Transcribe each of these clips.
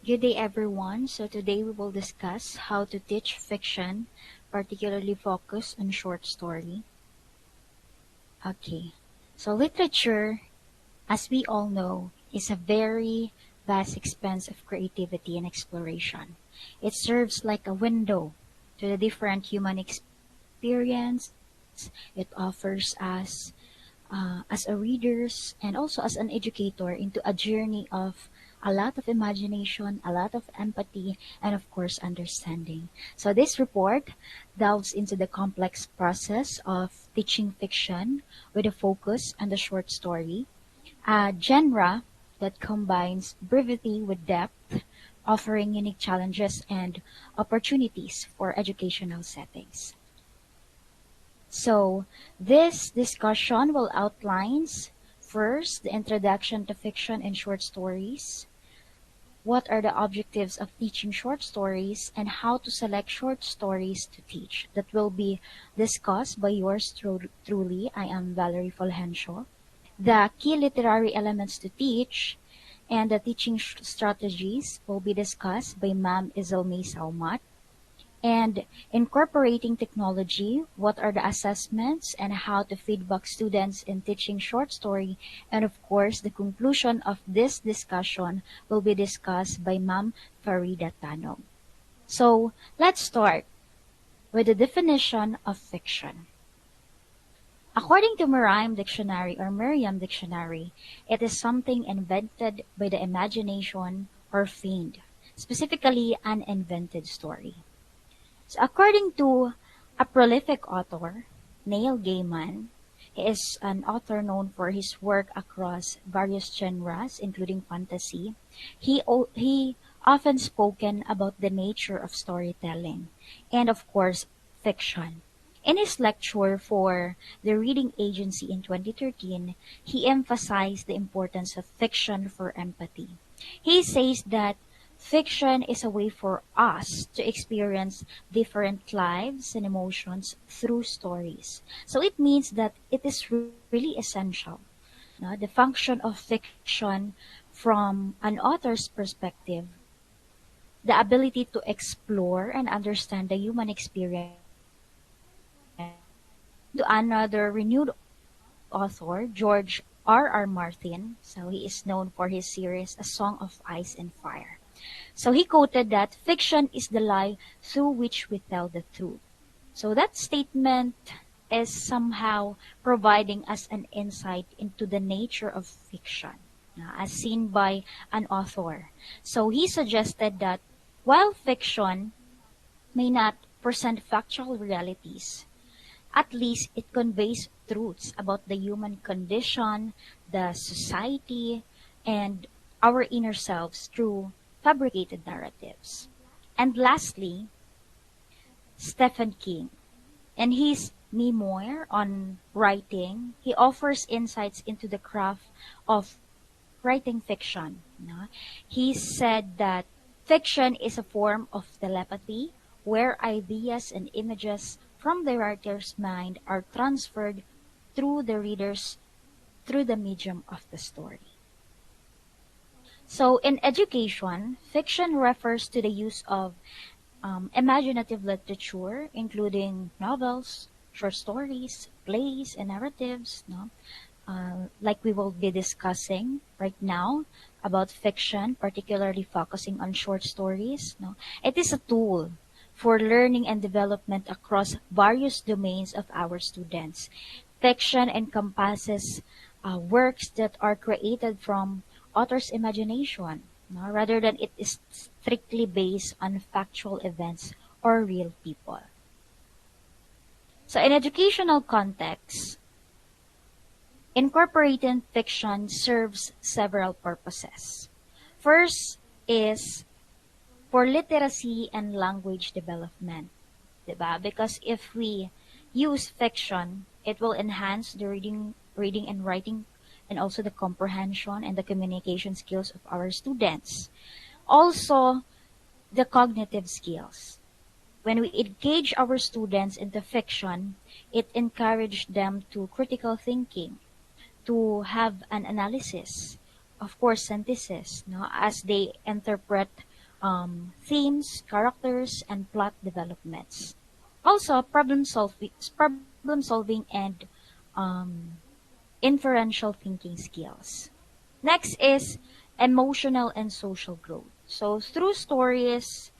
Good day, everyone. So today we will discuss how to teach fiction, particularly focus on short story. Okay. So literature, as we all know, is a very vast expanse of creativity and exploration. It serves like a window to the different human experience. It offers us as a readers and also as an educator into a journey of a lot of imagination, a lot of empathy, and of course understanding. So this report delves into the complex process of teaching fiction with a focus on the short story, a genre that combines brevity with depth, offering unique challenges and opportunities for educational settings. So this discussion will outlines first the introduction to fiction and short stories, what are the objectives of teaching short stories, and how to select short stories to teach. That will be discussed by yours truly. I am Valerie Fulgencio. The key literary elements to teach and the teaching strategies will be discussed by Ma'am Yzelle Mae Saumat. And incorporating technology, what are the assessments and how to feedback students in teaching short story. And of course, the conclusion of this discussion will be discussed by Ma'am Farida Tanog. So let's start with the definition of fiction. According to Merriam Dictionary, it is something invented by the imagination or feigned, specifically an invented story. So according to a prolific author, Neil Gaiman, he is an author known for his work across various genres, including fantasy. He often spoken about the nature of storytelling and, of course, fiction. In his lecture for the Reading Agency in 2013, he emphasized the importance of fiction for empathy. He says that fiction is a way for us to experience different lives and emotions through stories. So it means that it is really essential. No? The function of fiction from an author's perspective, the ability to explore and understand the human experience. To another renewed author, George R. Martin, so he is known for his series A Song of Ice and Fire. So he quoted that fiction is the lie through which we tell the truth. So that statement is somehow providing us an insight into the nature of fiction, as seen by an author. So he suggested that while fiction may not present factual realities, at least it conveys truths about the human condition, the society, and our inner selves through fabricated narratives. And lastly, Stephen King. In his memoir on writing, he offers insights into the craft of writing fiction. No? He said that fiction is a form of telepathy where ideas and images from the writer's mind are transferred through the readers through the medium of the story. So in education, fiction refers to the use of imaginative literature, including novels, short stories, plays, and narratives, no? Like we will be discussing right now about fiction, particularly focusing on short stories. No? It is a tool for learning and development across various domains of our students. Fiction encompasses works that are created from author's imagination, no? Rather than it is strictly based on factual events or real people. So in educational context, incorporating fiction serves several purposes. First is for literacy and language development, diba? Because if we use fiction, it will enhance the reading and writing and also the comprehension and the communication skills of our students. Also, the cognitive skills. When we engage our students into fiction, it encourages them to critical thinking, to have an analysis, of course, synthesis, no, as they interpret themes, characters, and plot developments. Also, problem solving and um, inferential thinking skills. Next is emotional and social growth. So through stories,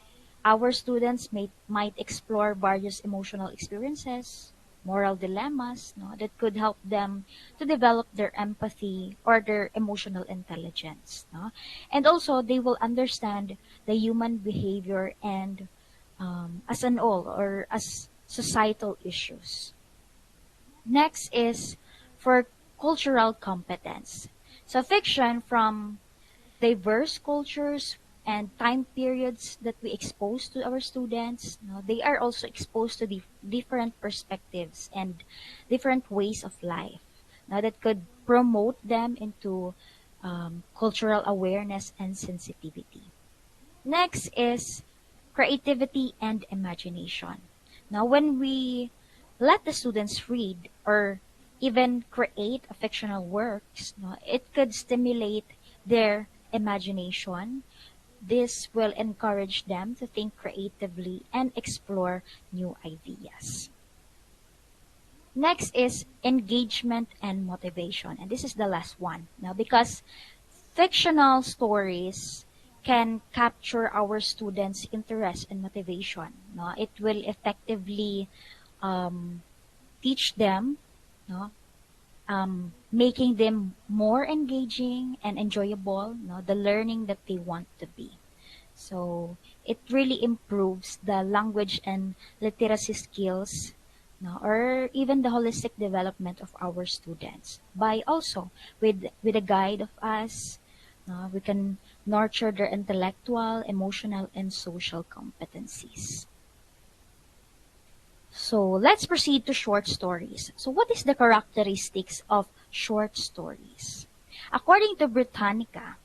our students might explore various emotional experiences, moral dilemmas, no, that could help them to develop their empathy or their emotional intelligence. No? And also, they will understand the human behavior and as an all or as societal issues. Next is for cultural competence. So fiction from diverse cultures and time periods that we expose to our students, no, they are also exposed to different perspectives and different ways of life. Now that could promote them into cultural awareness and sensitivity. Next is creativity and imagination. Now, when we let the students read or even create a fictional works, no, it could stimulate their imagination. This will encourage them to think creatively and explore new ideas. Next is engagement and motivation. And this is the last one. Now, because fictional stories can capture our students' interest and motivation. No? It will effectively um, teach them, no? Making them more engaging and enjoyable, no? The learning that they want to be. So it really improves the language and literacy skills, no, or even the holistic development of our students. By also with a guide of us, no, we can nurture their intellectual, emotional, and social competencies. So let's proceed to short stories. So what is the characteristics of short stories? According to Britannica,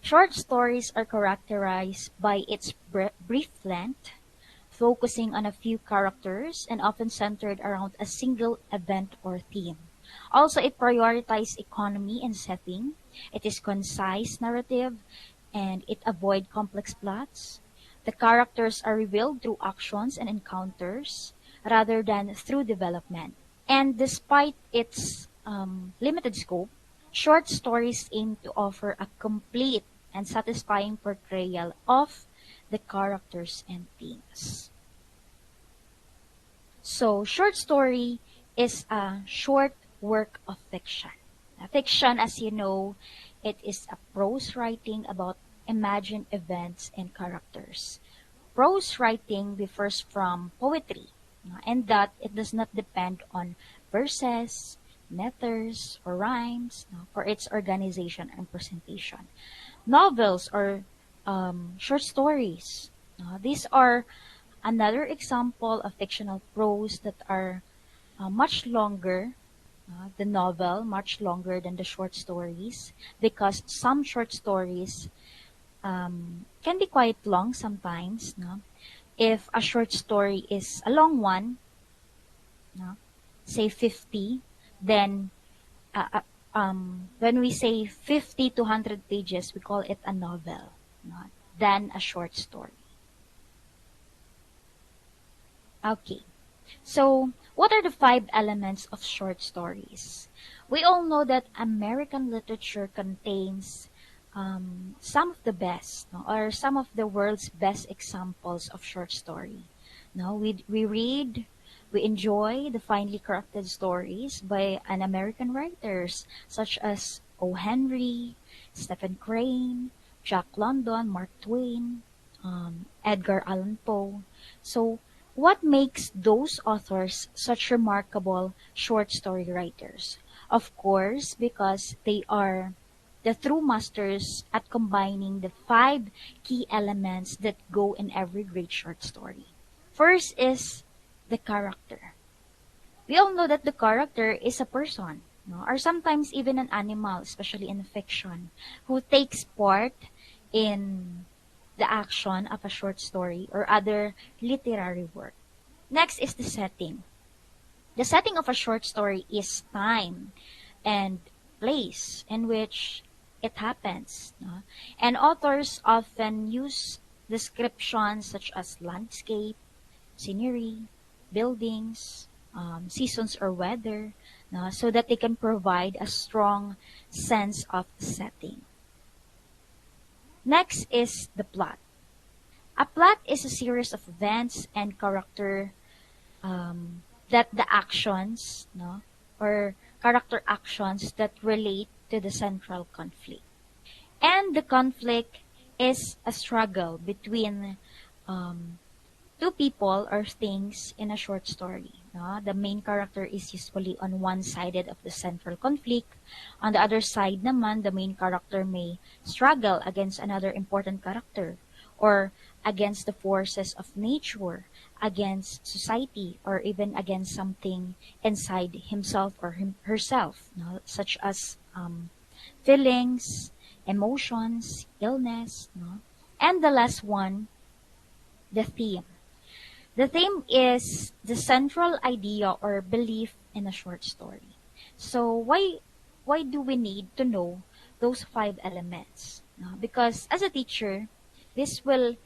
short stories are characterized by its brief length, focusing on a few characters and often centered around a single event or theme. Also, it prioritizes economy and setting. It is concise narrative, and it avoids complex plots. The characters are revealed through actions and encounters rather than through development. And despite its limited scope, short stories aim to offer a complete and satisfying portrayal of the characters and themes. So, short story is a short work of fiction. Now, fiction, as you know, it is a prose writing about imagined events and characters. Prose writing differs from poetry, and that it does not depend on verses, meters, or rhymes for its organization and presentation. Novels or short stories, these are another example of fictional prose that are much longer, the novel much longer than the short stories, because some short stories can be quite long sometimes. No? If a short story is a long one, no? Say 50, then when we say 50 to 100 pages, we call it a novel, no? Than a short story. Okay. So, what are the 5 elements of short stories? We all know that American literature contains some of the best, no, or some of the world's best examples of short story. No, we read, we enjoy the finely crafted stories by an American writers such as O. Henry, Stephen Crane, Jack London, Mark Twain, Edgar Allan Poe. So, what makes those authors such remarkable short story writers? Of course, because they are the true masters at combining the 5 key elements that go in every great short story. First is the character. We all know that the character is a person, no? Or sometimes even an animal, especially in fiction, who takes part in the action of a short story or other literary work. Next is the setting. The setting of a short story is time and place in which it happens. No? And authors often use descriptions such as landscape, scenery, buildings, seasons or weather, no? So that they can provide a strong sense of the setting. Next is the plot. A plot is a series of events and character that the actions, no, or character actions that relate to the central conflict. And the conflict is a struggle between um, two people or things in a short story. No? The main character is usually on one sided of the central conflict. On the other side naman, the main character may struggle against another important character or against the forces of nature, against society, or even against something inside himself or herself, no? Such as feelings, emotions, illness. No? And the last one, the theme. The theme is the central idea or belief in a short story. So why do we need to know those five elements? No? Because as a teacher, this will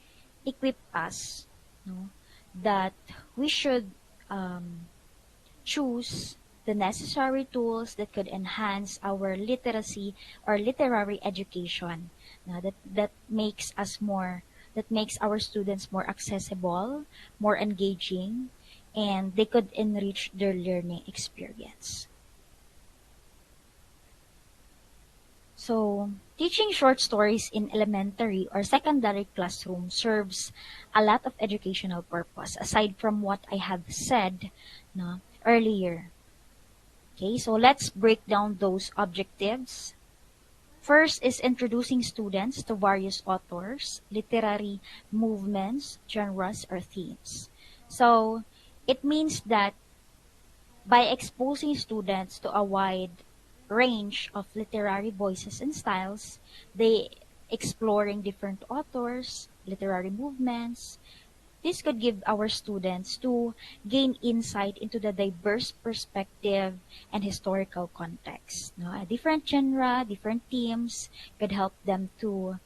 equip us, no, that we should choose the necessary tools that could enhance our literacy or literary education, no, that makes us more that makes our students more accessible, more engaging, and they could enrich their learning experience. So, teaching short stories in elementary or secondary classroom serves a lot of educational purpose aside from what I have said, no, earlier. Okay, so let's break down those objectives. First is introducing students to various authors, literary movements, genres, or themes. So, it means that by exposing students to a wide range of literary voices and styles, they exploring different authors, literary movements. This could give our students to gain insight into the diverse perspective and historical context. No? A different genre, different themes could help them to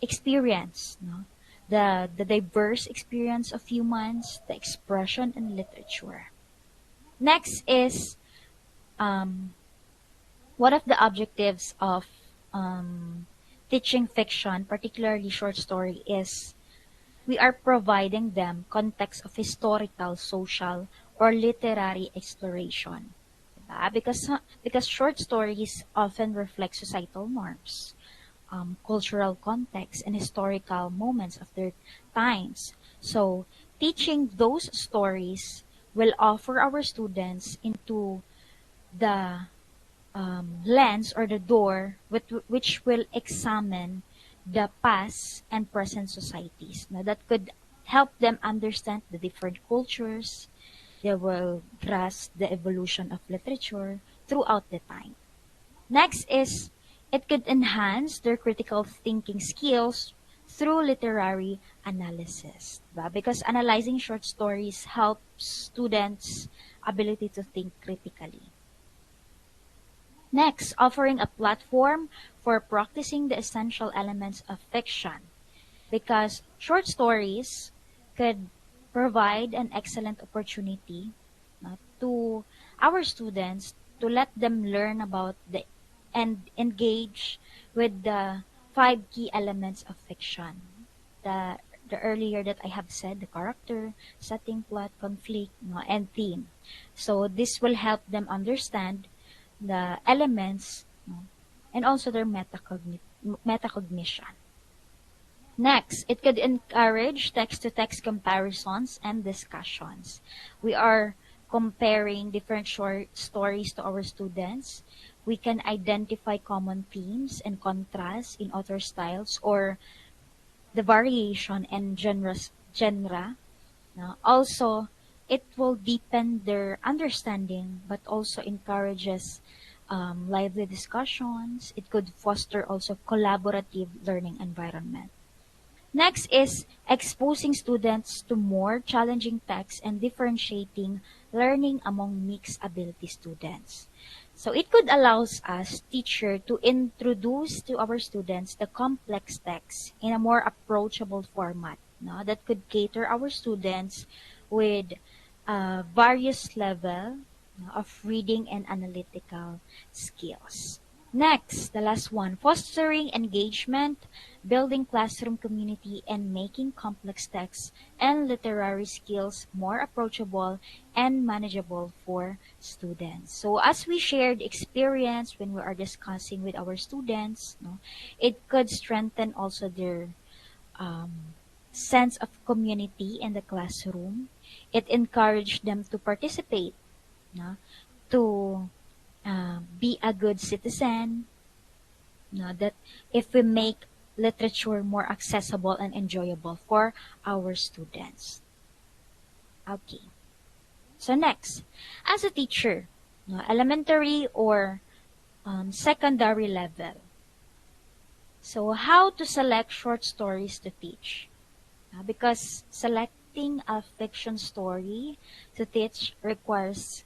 experience, no? The diverse experience of humans, the expression in literature. Next is um, one of the objectives of teaching fiction, particularly short story, is we are providing them context of historical, social, or literary exploration. Diba? Because short stories often reflect societal norms, cultural context, and historical moments of their times. So, teaching those stories will offer our students into the lens or the door which will examine the past and present societies. Now, that could help them understand the different cultures. They will grasp the evolution of literature throughout the time. Next is it could enhance their critical thinking skills through literary analysis. Diba? Because analyzing short stories helps students' ability to think critically. Next, offering a platform for practicing the essential elements of fiction, because short stories could provide an excellent opportunity to our students to let them learn about and engage with the five key elements of fiction. The the earlier that I have said, the character, setting, plot, conflict, no, and theme. So this will help them understand the elements, no, and also their metacognition. Next, it could encourage text-to-text comparisons and discussions. We are comparing different short stories to our students. We can identify common themes and contrasts in author styles or the variation and genre. No? Also, it will deepen their understanding, but also encourages lively discussions. It could foster also collaborative learning environment. Next is exposing students to more challenging texts and differentiating learning among mixed ability students. So it could allow us, teacher, to introduce to our students the complex text in a more approachable format, no, that could cater our students with various level, no, of reading and analytical skills. Next, the last one, fostering engagement, building classroom community, and making complex texts and literary skills more approachable and manageable for students. So as we shared experience when we are discussing with our students, no, it could strengthen also their sense of community in the classroom. It encouraged them to participate, no, to be a good citizen, no, that if we make literature more accessible and enjoyable for our students. Okay. So next, as a teacher, no, elementary or secondary level. So how to select short stories to teach? Because selecting a fiction story to teach requires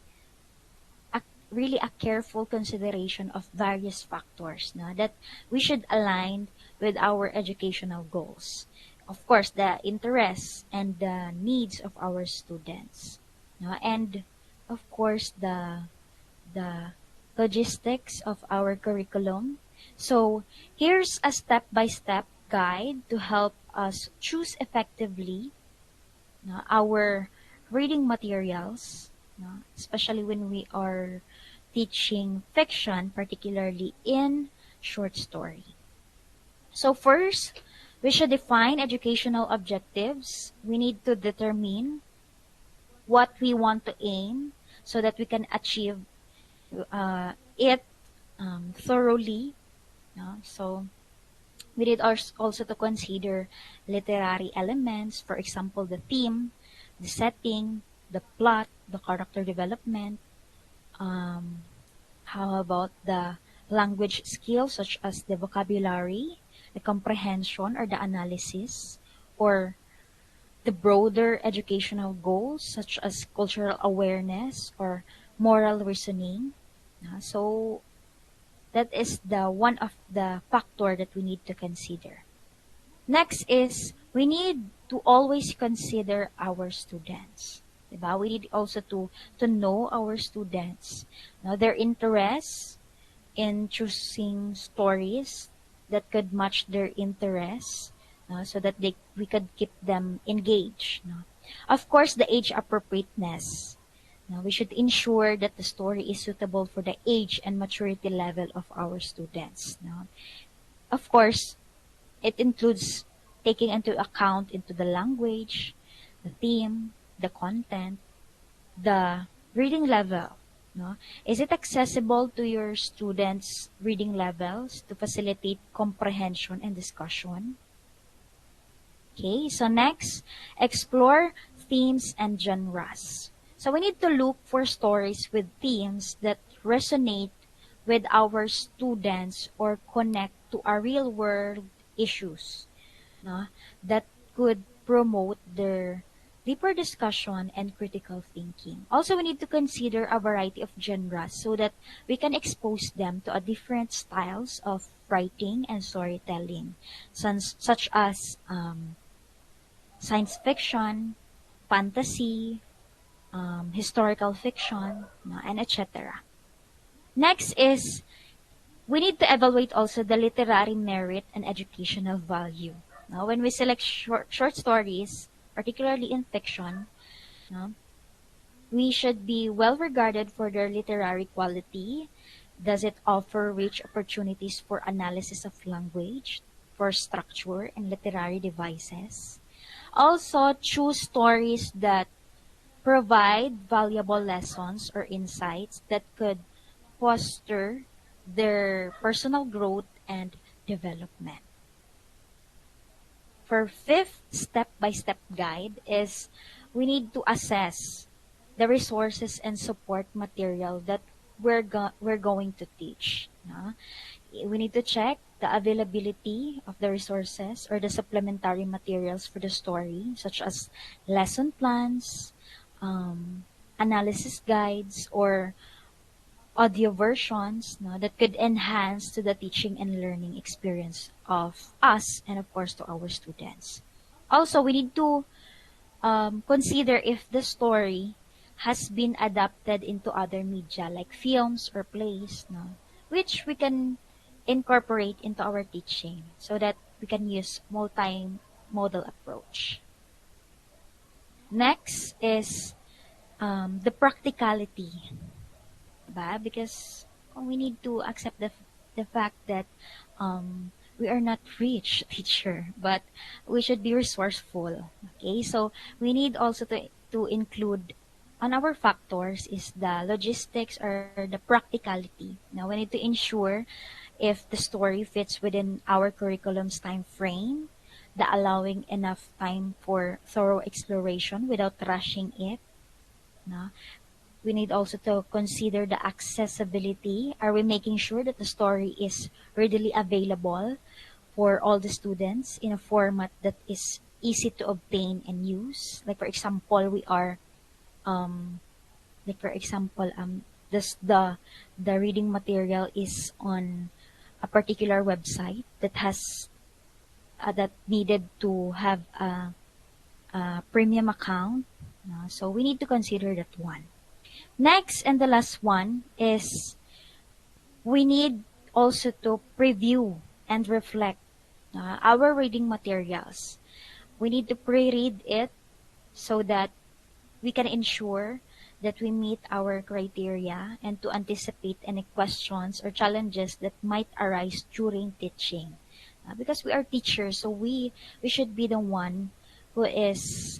really a careful consideration of various factors, no, that we should align with our educational goals. Of course, the interests and the needs of our students, no, and of course the logistics of our curriculum. So here's a step-by-step guide to help us choose effectively, no, our reading materials, no, especially when we are teaching fiction, particularly in short story. So first, we should define educational objectives. We need to determine what we want to aim so that we can achieve it thoroughly. No? So we need also to consider literary elements, for example, the theme, the setting, the plot, the character development. How about the language skills such as the vocabulary, the comprehension or the analysis, or the broader educational goals such as cultural awareness or moral reasoning. So that is the one of the factor that we need to consider. Next is we need to always consider our students. Diba? We need also to know our students. Now, their interests in choosing stories that could match their interests, so that we could keep them engaged. No? Of course, the age appropriateness. Now, we should ensure that the story is suitable for the age and maturity level of our students. No? Of course, it includes taking into account into the language, the theme, the content, the reading level. No? Is it accessible to your students' reading levels to facilitate comprehension and discussion? Okay, so next, explore themes and genres. So we need to look for stories with themes that resonate with our students or connect to our real world issues, no, that could promote their deeper discussion and critical thinking. Also, we need to consider a variety of genres so that we can expose them to a different styles of writing and storytelling, such as science fiction, fantasy, historical fiction, no, and etc. Next is we need to evaluate also the literary merit and educational value. Now, when we select short stories, particularly in fiction, no, we should be well regarded for their literary quality. Does it offer rich opportunities for analysis of language, for structure, and literary devices? Also, choose stories that provide valuable lessons or insights that could foster their personal growth and development. For fifth step-by-step guide is we need to assess the resources and support material that we're going to teach. No? We need to check the availability of the resources or the supplementary materials for the story, such as lesson plans, um, analysis guides, or audio versions, no, that could enhance to the teaching and learning experience of us and of course to our students. Also, we need to consider if the story has been adapted into other media like films or plays, no, which we can incorporate into our teaching so that we can use multimodal approach. Next is the practicality, ba? Because we need to accept the fact that we are not rich teacher, but we should be resourceful. Okay, so we need also to include on our factors is the logistics or the practicality. Now we need to ensure if the story fits within our curriculum's time frame, the allowing enough time for thorough exploration without rushing it. No? We need also to consider the accessibility. Are we making sure that the story is readily available for all the students in a format that is easy to obtain and use? Like for example, we are like for example this the reading material is on a particular website that has that needed to have a premium account. So we need to consider that one. Next and the last one is we need also to preview and reflect our reading materials. We need to pre-read it so that we can ensure that we meet our criteria and to anticipate any questions or challenges that might arise during teaching. Because we are teachers, so we should be the one who is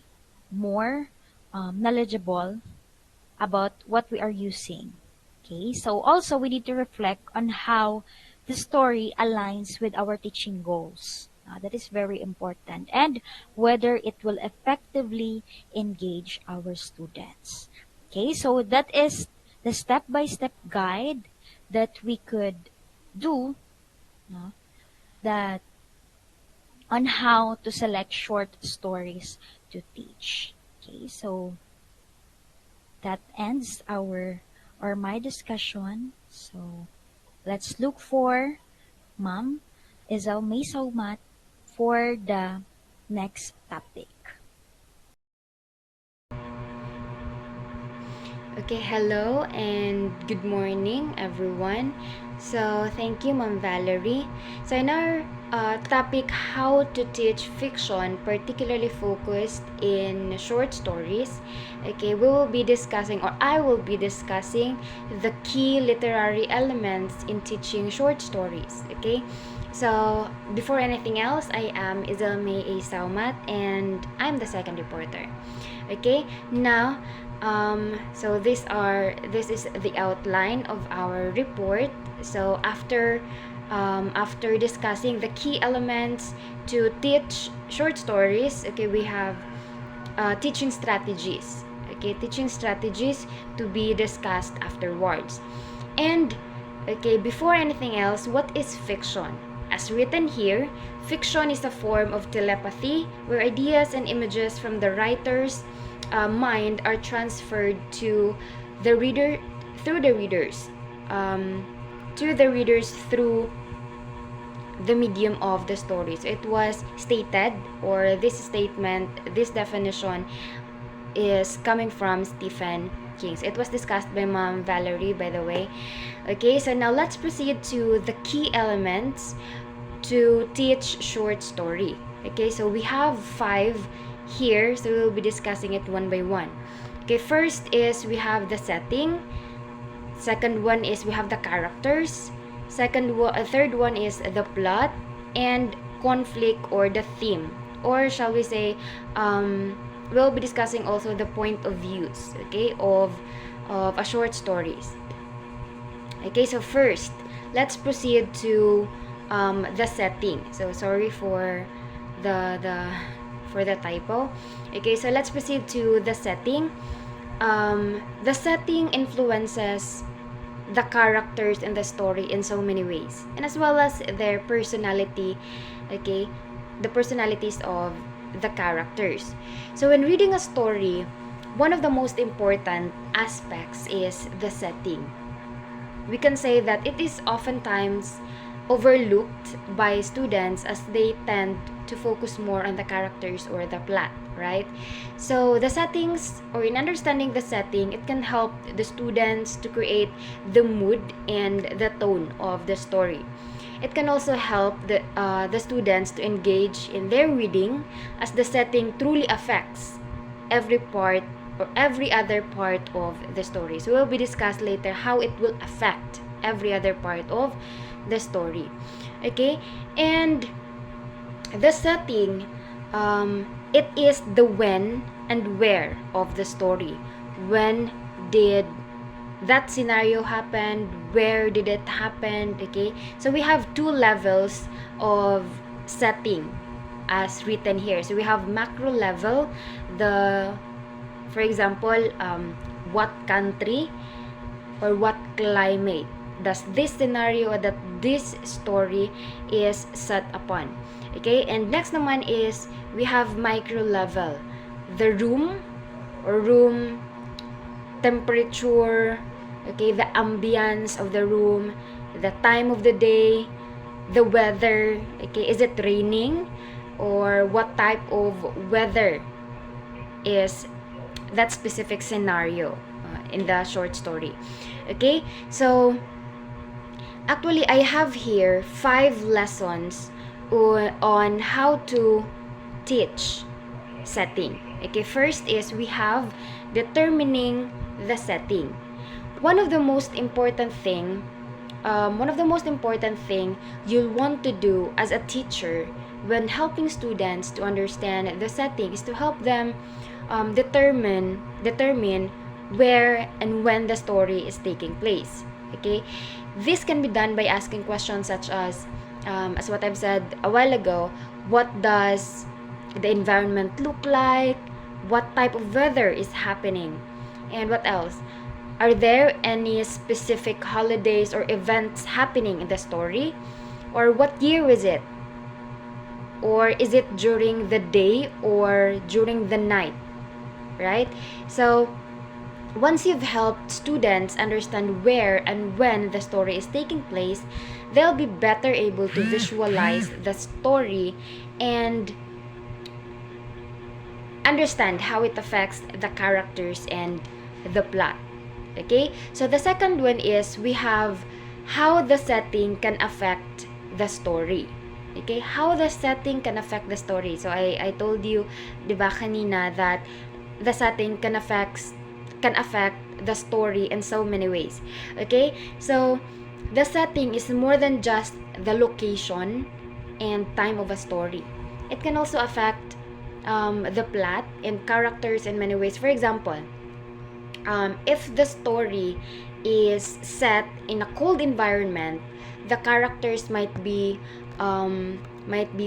more knowledgeable about what we are using. Okay, so also we need to reflect on how the story aligns with our teaching goals. That is very important. And whether it will effectively engage our students. Okay, so that is the step-by-step guide that we could do that on how to select short stories to teach. Okay, so that ends our or my discussion. So let's look for Ma'am Yzelle Mae Saumat for the next topic. Okay, hello and good morning, everyone. So, thank you, Ma'am Valerie. So, in our topic, how to teach fiction, particularly focused in short stories, okay, we will be discussing, or I will be discussing, the key literary elements in teaching short stories, okay? So, before anything else, I am Yzelle Mae A. Saumat, and I'm the second reporter. Okay, now, so this is the outline of our report. So after discussing the key elements to teach short stories, okay, we have teaching strategies. Okay, teaching strategies to be discussed afterwards. And okay, before anything else, what is fiction? As written here, fiction is a form of telepathy where ideas and images from the writer's mind are transferred to the reader through the readers to the readers through the medium of the story. So it was stated, or this statement, this definition is coming from Stephen King. It was discussed by Ma'am Valerie, by the way. Okay, so now let's proceed to the key elements to teach short story. Okay, so we have 5 here, so we'll be discussing it one by one. Okay, first is we have the setting. Second one is we have the characters. Third one is the plot and conflict or the theme, or shall we say, we'll be discussing also the point of views, okay, of a short stories. Okay, so first, let's proceed to the setting. So sorry for the typo. Okay, so let's proceed to the setting. The setting influences the characters in the story in so many ways, and as well as their personality, okay, the personalities of the characters. So when reading a story, one of the most important aspects is the setting. We can say that it is oftentimes overlooked by students as they tend to focus more on the characters or the plot, right? So the settings, or in understanding the setting, it can help the students to create the mood and the tone of the story. It can also help the students to engage in their reading, as the setting truly affects every part or every other part of the story. So we'll be discussed later how it will affect every other part of the story. Okay? And the setting, it is the when and where of the story. When did that scenario happen? Where did it happen? Okay? So we have two levels of setting as written here. So we have macro level, for example, what country or what climate does this scenario, that this story is set upon. Okay, and next naman is we have micro level, the room or room temperature, okay, the ambience of the room, the time of the day, the weather, okay, is it raining, or what type of weather is that specific scenario in the short story. Okay, so actually I have here 5 lessons on how to teach setting. Okay, first is we have determining the setting. One of the most important thing you'll want to do as a teacher when helping students to understand the setting is to help them determine where and when the story is taking place. Okay, this can be done by asking questions such as what I've said a while ago, what does the environment look like, what type of weather is happening, and what else, are there any specific holidays or events happening in the story, or what year is it, or is it during the day or during the night, right? So once you've helped students understand where and when the story is taking place, they'll be better able to visualize the story and understand how it affects the characters and the plot. Okay, so the second one is we have how the setting can affect the story. Okay, how the setting can affect the story. So I told you, diba kanina, that the setting can affect the story in so many ways. Okay, so the setting is more than just the location and time of a story. It can also affect the plot and characters in many ways. For example, if the story is set in a cold environment, the characters might be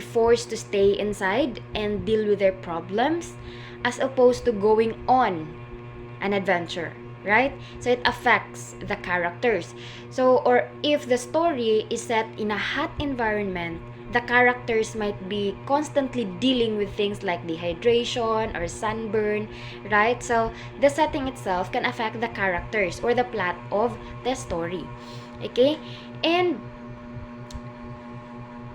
forced to stay inside and deal with their problems, as opposed to going on an adventure, right? So it affects the characters. So, or if the story is set in a hot environment, the characters might be constantly dealing with things like dehydration or sunburn, right? So the setting itself can affect the characters or the plot of the story. Okay? And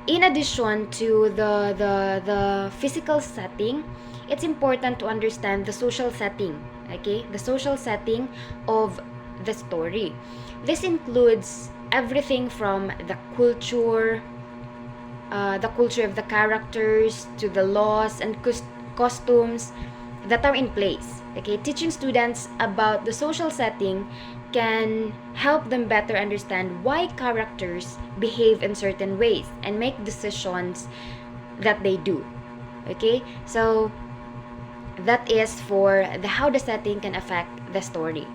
in addition to the physical setting, it's important to understand the social setting. Okay? The social setting of the story. This includes everything from the culture of the characters, to the laws and costumes that are in place. Okay, teaching students about the social setting can help them better understand why characters behave in certain ways and make decisions that they do. Okay, so that is for how the setting can affect the story.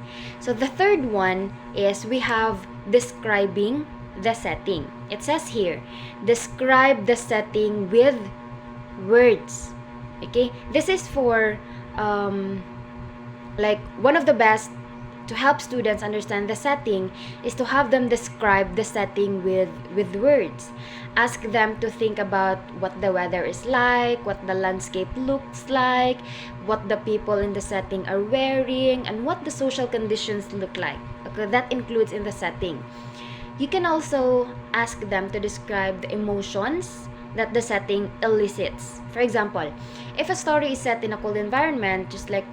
So the third one is we have describing the setting. It says here, describe the setting with words. Okay, this is for like one of the best to help students understand the setting is to have them describe the setting with words. Ask them to think about what the weather is like, what the landscape looks like, what the people in the setting are wearing, and what the social conditions look like. Okay, that includes in the setting. You can also ask them to describe the emotions that the setting elicits. For example, if a story is set in a cold environment, just like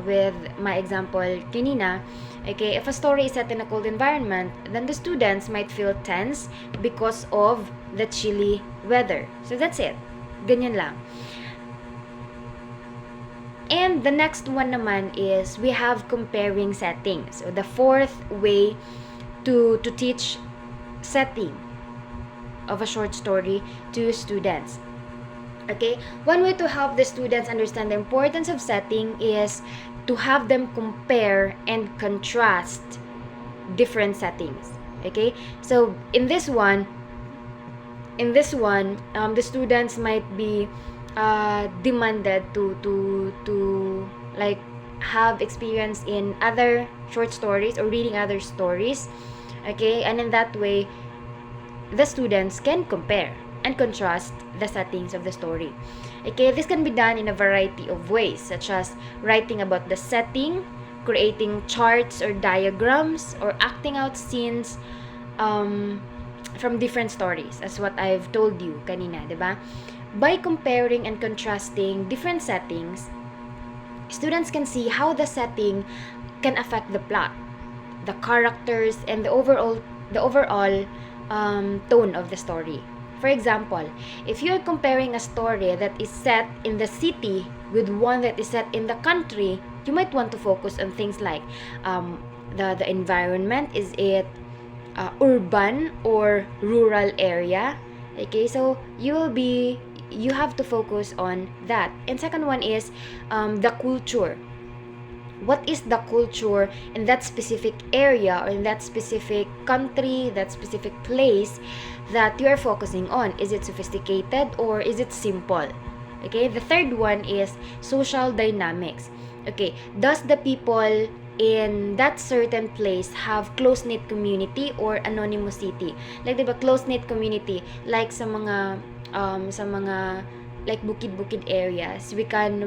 with my example kanina, okay, if a story is set in a cold environment, then the students might feel tense because of the chilly weather. So that's it. Ganyan lang. And the next one naman is we have comparing settings. So the fourth way to teach setting of a short story to students. Okay, one way to help the students understand the importance of setting is to have them compare and contrast different settings. Okay, so in this one, the students might be demanded to like have experience in other short stories or reading other stories. Okay, and in that way, the students can compare and contrast the settings of the story. Okay, this can be done in a variety of ways, such as writing about the setting, creating charts or diagrams, or acting out scenes from different stories, as what I've told you kanina, diba? By comparing and contrasting different settings, students can see how the setting can affect the plot, the characters, and the overall tone of the story. For example, if you're comparing a story that is set in the city with one that is set in the country, you might want to focus on things like the environment. Is it urban or rural area? Okay, so you have to focus on that. And second one is the culture. What is the culture in that specific area or in that specific country, that specific place that you are focusing on? Is it sophisticated or is it simple? Okay, the third one is social dynamics. Okay, does the people in that certain place have close-knit community or anonymity? Like, diba, close-knit community, like sa mga like bukid-bukid areas, we can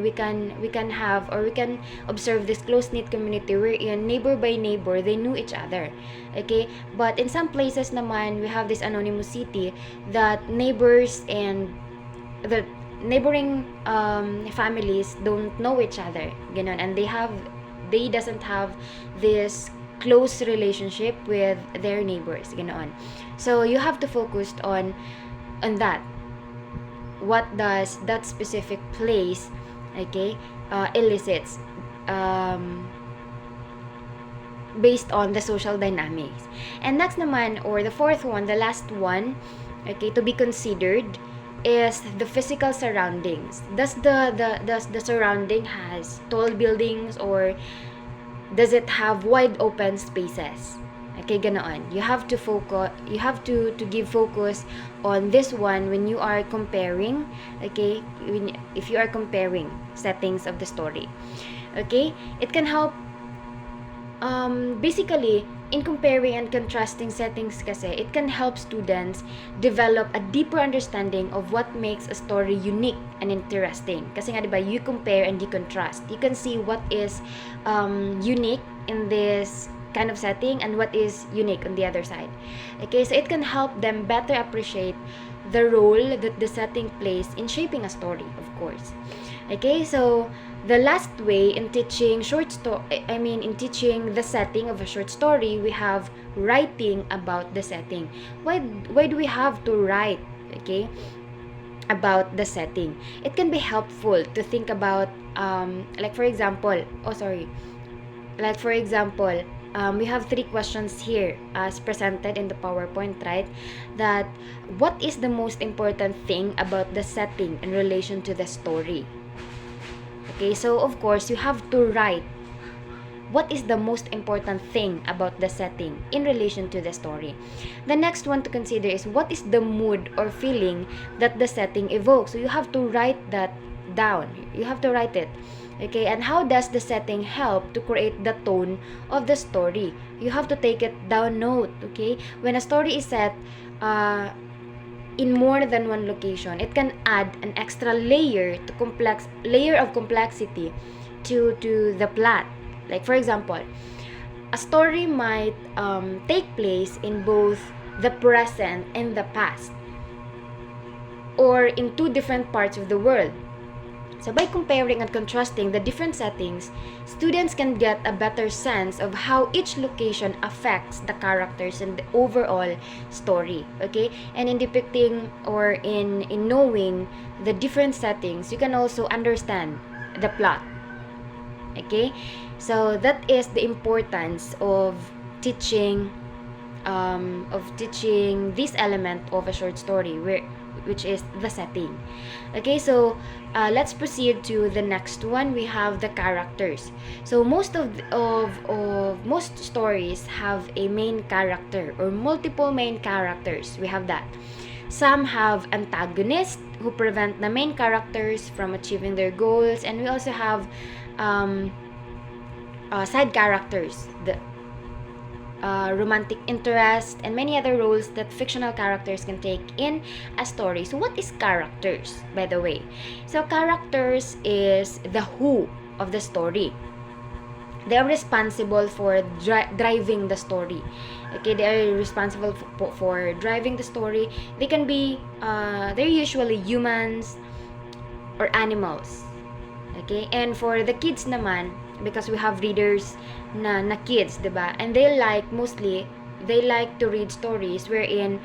have, or we can observe this close-knit community wherein neighbor by neighbor they knew each other. Okay, but in some places naman we have this anonymity that neighbors and the neighboring families don't know each other, ganon, and they doesn't have this close relationship with their neighbors, ganon. So you have to focus on that. What does that specific place, okay, elicits based on the social dynamics. And next naman, or the fourth one, the last one, okay, to be considered is the physical surroundings. Does the surrounding has tall buildings, or does it have wide open spaces? Okay, ganoon. You have to focus, you have to give focus on this one when you are comparing, okay, if you are comparing settings of the story. Okay, it can help basically in comparing and contrasting settings kasi, it can help students develop a deeper understanding of what makes a story unique and interesting. Kasi nga, diba, you compare and you contrast. You can see what is unique in this kind of setting and what is unique on the other side. Okay, so it can help them better appreciate the role that the setting plays in shaping a story, of course. Okay, so the last way in teaching in teaching the setting of a short story, we have writing about the setting. Why do we have to write, okay, about the setting? It can be helpful to think about like for example, we have 3 questions here as presented in the PowerPoint, right? That what is the most important thing about the setting in relation to the story? Okay, so of course, you have to write what is the most important thing about the setting in relation to the story. The next one to consider is what is the mood or feeling that the setting evokes. So you have to write that down. You have to write it. Okay, and how does the setting help to create the tone of the story? You have to take it down note, okay? When a story is set in more than one location, it can add an extra layer of complexity to the plot. Like for example, a story might take place in both the present and the past, or in two different parts of the world. So by comparing and contrasting the different settings, students can get a better sense of how each location affects the characters and the overall story. Okay? And in depicting or in knowing the different settings, you can also understand the plot. Okay? So that is the importance of teaching this element of a short story, which is the setting. Okay, so let's proceed to the next one. We have the characters. So most most stories have a main character or multiple main characters. We have that. Some have antagonists who prevent the main characters from achieving their goals, and we also have side characters, the romantic interest, and many other roles that fictional characters can take in a story. So what is characters, by the way? So characters is the who of the story. They are responsible for driving the story. Okay, they are responsible for driving the story. They can be, they're usually humans or animals. Okay, and for the kids naman, because we have readers na kids, diba? And they like to read stories wherein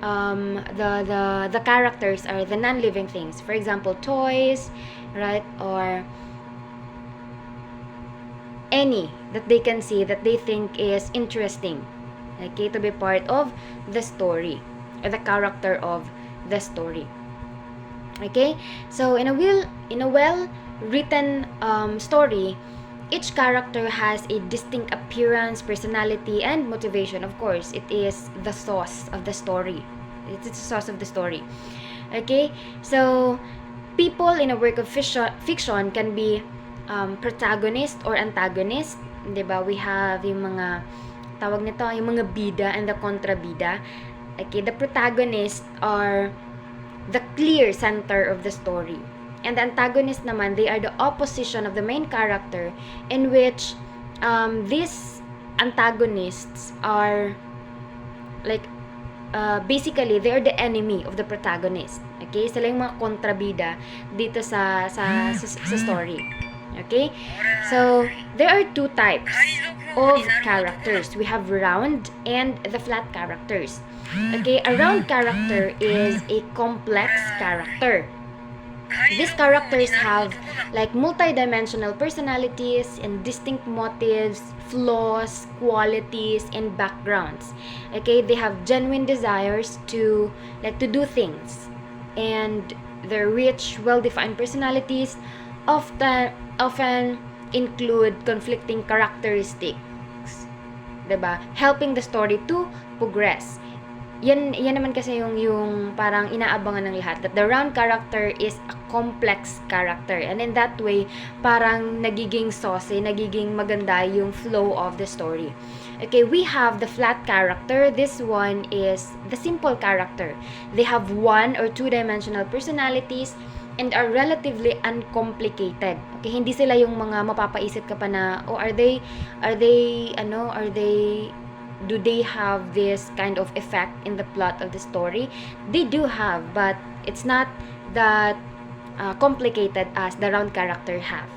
the characters are the non-living things. For example, toys, right? Or any that they can see that they think is interesting. Okay, to be part of the story or the character of the story. Okay, so in a well written story, each character has a distinct appearance, personality, and motivation. Of course, it is the sauce of the story. It's the sauce of the story. Okay, so people in a work of fiction can be protagonist or antagonist. Diba? We have yung mga tawag nito, yung mga bida and the kontrabida. Okay, the protagonists are the clear center of the story. And the antagonist naman, they are the opposition of the main character, in which these antagonists are like basically they are the enemy of the protagonist. Okay, sila yung mga kontrabida dito sa story. Okay, so there are two types of characters. We have round and the flat characters. Okay, a round character is a complex character. These characters have like multi-dimensional personalities and distinct motives, flaws, qualities, and backgrounds. Okay, they have genuine desires to do things, and their rich, well-defined personalities often include conflicting characteristics, diba? Helping the story to progress. Yan naman kasi yung parang inaabangan ng lahat, that the round character is a complex character, and in that way parang nagiging saucy, nagiging maganda yung flow of the story. Okay, we have the flat character. This one is the simple character. They have one or two dimensional personalities and are relatively uncomplicated. Okay, hindi sila yung mga mapapaisip ka pa na, oh, do they have this kind of effect in the plot of the story? They do have, but it's not that complicated as the round character have.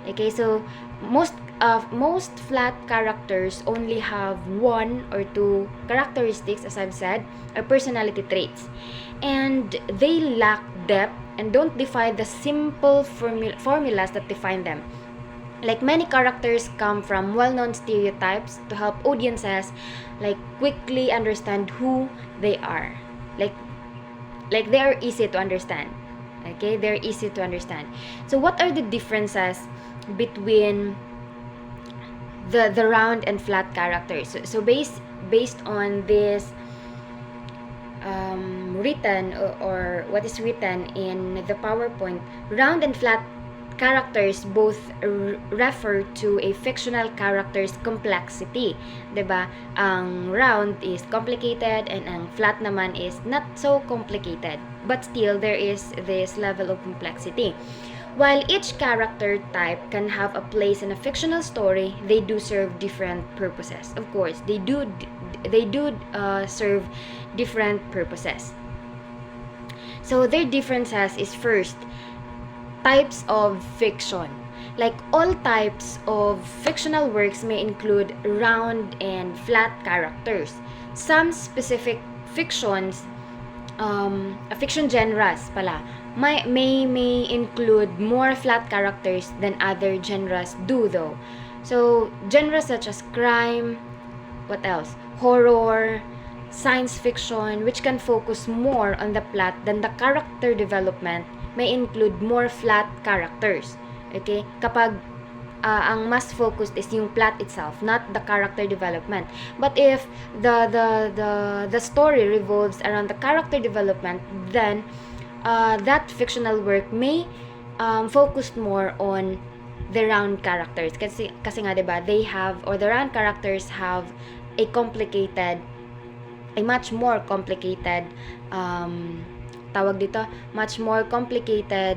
Okay, so most flat characters only have one or two characteristics, as I've said, or personality traits, and they lack depth and don't defy the simple formulas that define them. Like many characters come from well-known stereotypes to help audiences quickly understand who they are. Like they are easy to understand. Okay, they're easy to understand. So what are the differences between the round and flat characters? So based on this written or what is written in the PowerPoint, round and flat characters both refer to a fictional character's complexity. 'Di ba? Ang round is complicated and ang flat naman is not so complicated. But still, there is this level of complexity. While each character type can have a place in a fictional story, they do serve different purposes. Of course, they do serve different purposes. So their differences is first, types of fiction. Like all types of fictional works may include round and flat characters. Some specific fictions, fiction genres pala, may include more flat characters than other genres do though. So genres such as crime, what else? Horror, science fiction, which can focus more on the plot than the character development, may include more flat characters. Okay? Kapag ang mas focused is yung plot itself, not the character development. But if the story revolves around the character development, then that fictional work may focus more on the round characters. Kasi nga 'di ba, they have, or the round characters have a much more complicated much more complicated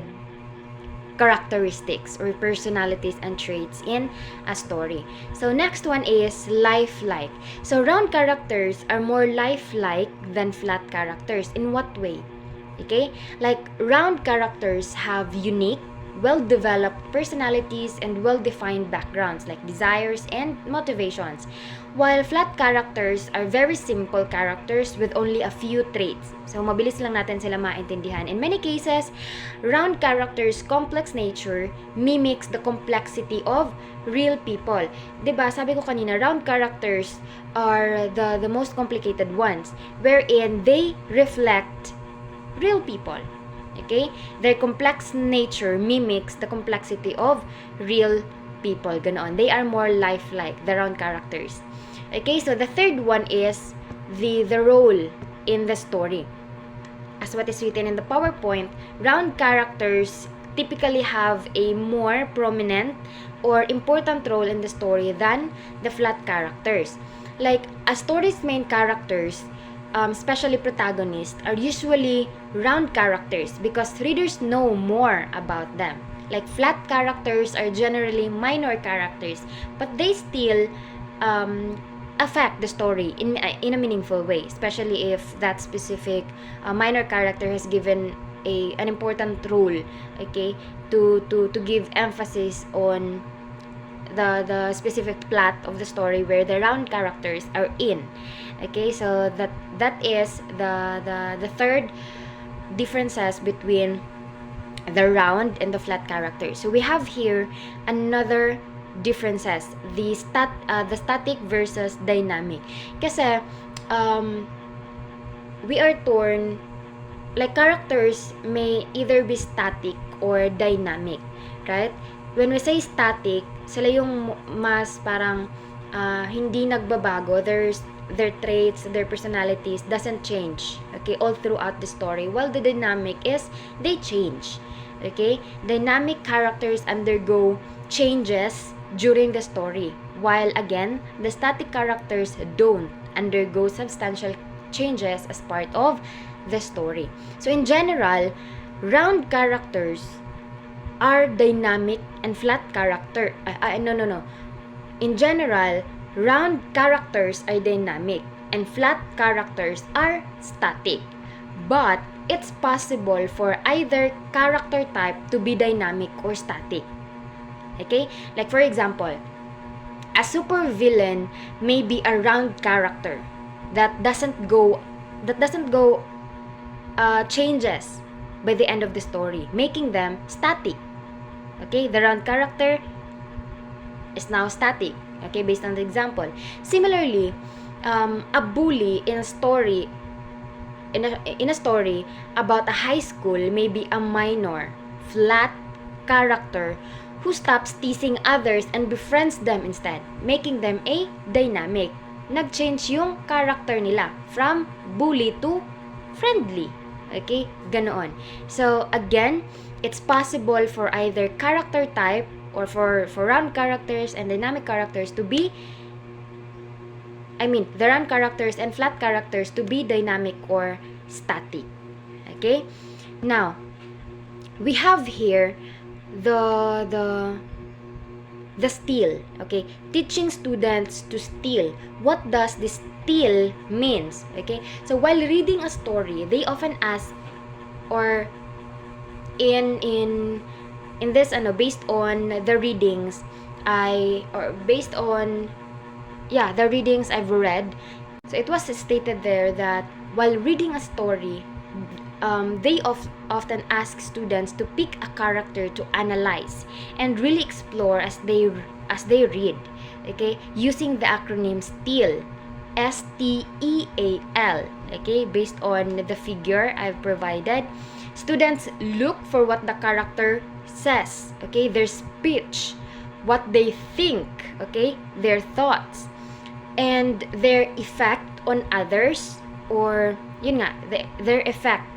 characteristics or personalities and traits in a story. So next one is lifelike. So round characters are more lifelike than flat characters. In what way? Okay? Like round characters have unique, well-developed personalities and well-defined backgrounds like desires and motivations, while flat characters are very simple characters with only a few traits. So mabilis lang natin sila maintindihan. In many cases, round characters' complex nature mimics the complexity of real people. 'Di ba? Sabi ko kanina, round characters are the most complicated ones, wherein they reflect real people. Okay? Their complex nature mimics the complexity of real people. Ganon. They are more lifelike, the round characters. Okay? So, the third one is the role in the story. As what is written in the PowerPoint, round characters typically have a more prominent or important role in the story than the flat characters. Like, a story's main characters, especially protagonists, are usually round characters because readers know more about them. Like flat characters are generally minor characters, but they still affect the story in a meaningful way, especially if that specific minor character has given an important role, okay, to give emphasis on the specific plot of the story where the round characters are in. Okay, so that is the third differences between the round and the flat characters. So we have here another differences, the static versus dynamic. Kasi we are torn, like characters may either be static or dynamic, right? When we say static, sila yung mas parang hindi nagbabago. Their traits, their personalities doesn't change, okay, all throughout the story. While the dynamic is, they change, okay? Dynamic characters undergo changes during the story, while again, the static characters don't undergo substantial changes as part of the story. So in general, round characters are dynamic and flat character. No. In general, round characters are dynamic and flat characters are static. But it's possible for either character type to be dynamic or static. Okay? Like for example, a supervillain may be a round character that doesn't go changes by the end of the story, making them static. Okay? The round character is now static. Okay, based on the example. Similarly, a bully in a story about a high school may be a minor, flat character who stops teasing others and befriends them instead, making them a dynamic. Nag-change yung character nila from bully to friendly. Okay? Ganoon. So, again, it's possible for either character type or for round characters and dynamic characters to be, the round characters and flat characters to be dynamic or static. Okay? Now, we have here the steal. Okay? Teaching students to steal. What does this steal means? Okay? So, while reading a story, they often ask, or in this based on the readings the readings I've read. So it was stated there that while reading a story, they often ask students to pick a character to analyze and really explore as they read. Okay, using the acronym STEAL, STEAL. Okay, based on the figure I've provided, students look for what the character says. Okay, their speech, what they think. Okay, their thoughts, and their effect on others, or their effect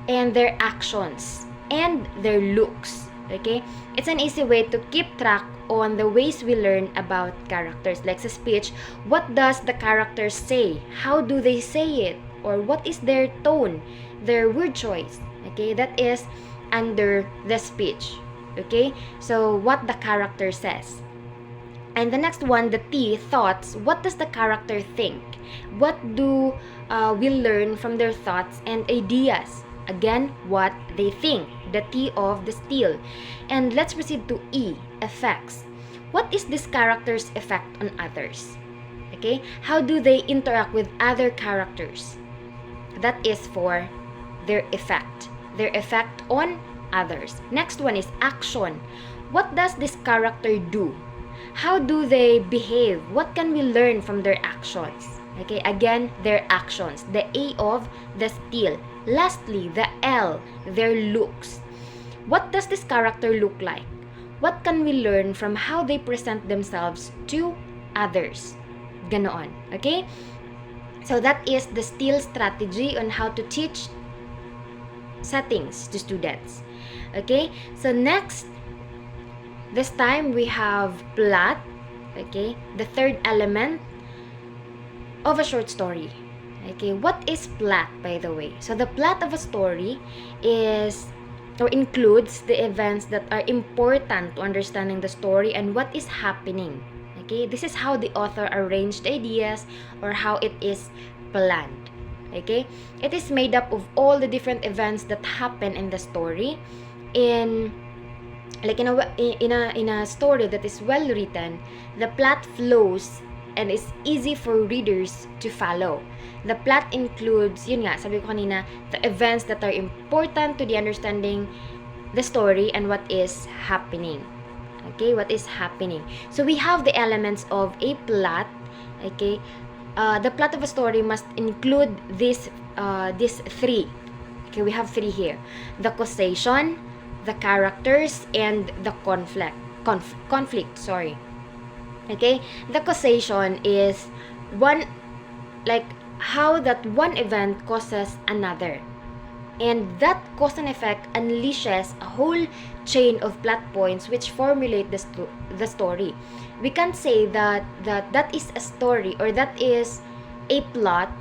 and their actions and their looks. Okay, it's an easy way to keep track on the ways we learn about characters. Like sa speech, what does the character say? How do they say it? Or what is their tone, their word choice? Okay, that is under the speech. Okay, so what the character says. And the next one, the T, thoughts. What does the character think? What do we learn from their thoughts and ideas? Again, what they think. The T of the steal. And let's proceed to E, effects. What is this character's effect on others? Okay, how do they interact with other characters? That is for their effect. Their effect on others. Next one is action. What does this character do? How do they behave? What can we learn from their actions? Okay, again, their actions. The A of the steal. Lastly, the L, their looks. What does this character look like? What can we learn from how they present themselves to others? Ganoon. Okay? So that is the steal strategy on how to teach settings to students. Okay? So next, this time we have plot. Okay? The third element of a short story. Okay, what is plot, by the way? So the plot of a story is or includes the events that are important to understanding the story and what is happening. Okay, this is how the author arranged ideas or how it is planned. Okay, it is made up of all the different events that happen in the story. In a story that is well written, the plot flows and is easy for readers to follow. The plot includes, sabi ko kanina, the events that are important to the understanding the story and what is happening. Okay, what is happening. So we have the elements of a plot. Okay, the plot of a story must include these three. Okay, we have three here: the causation, the characters, and the conflict. Sorry. Okay, the causation is how that one event causes another, and that cause and effect unleashes a whole chain of plot points which formulate the story. We can't say that is a story or that is a plot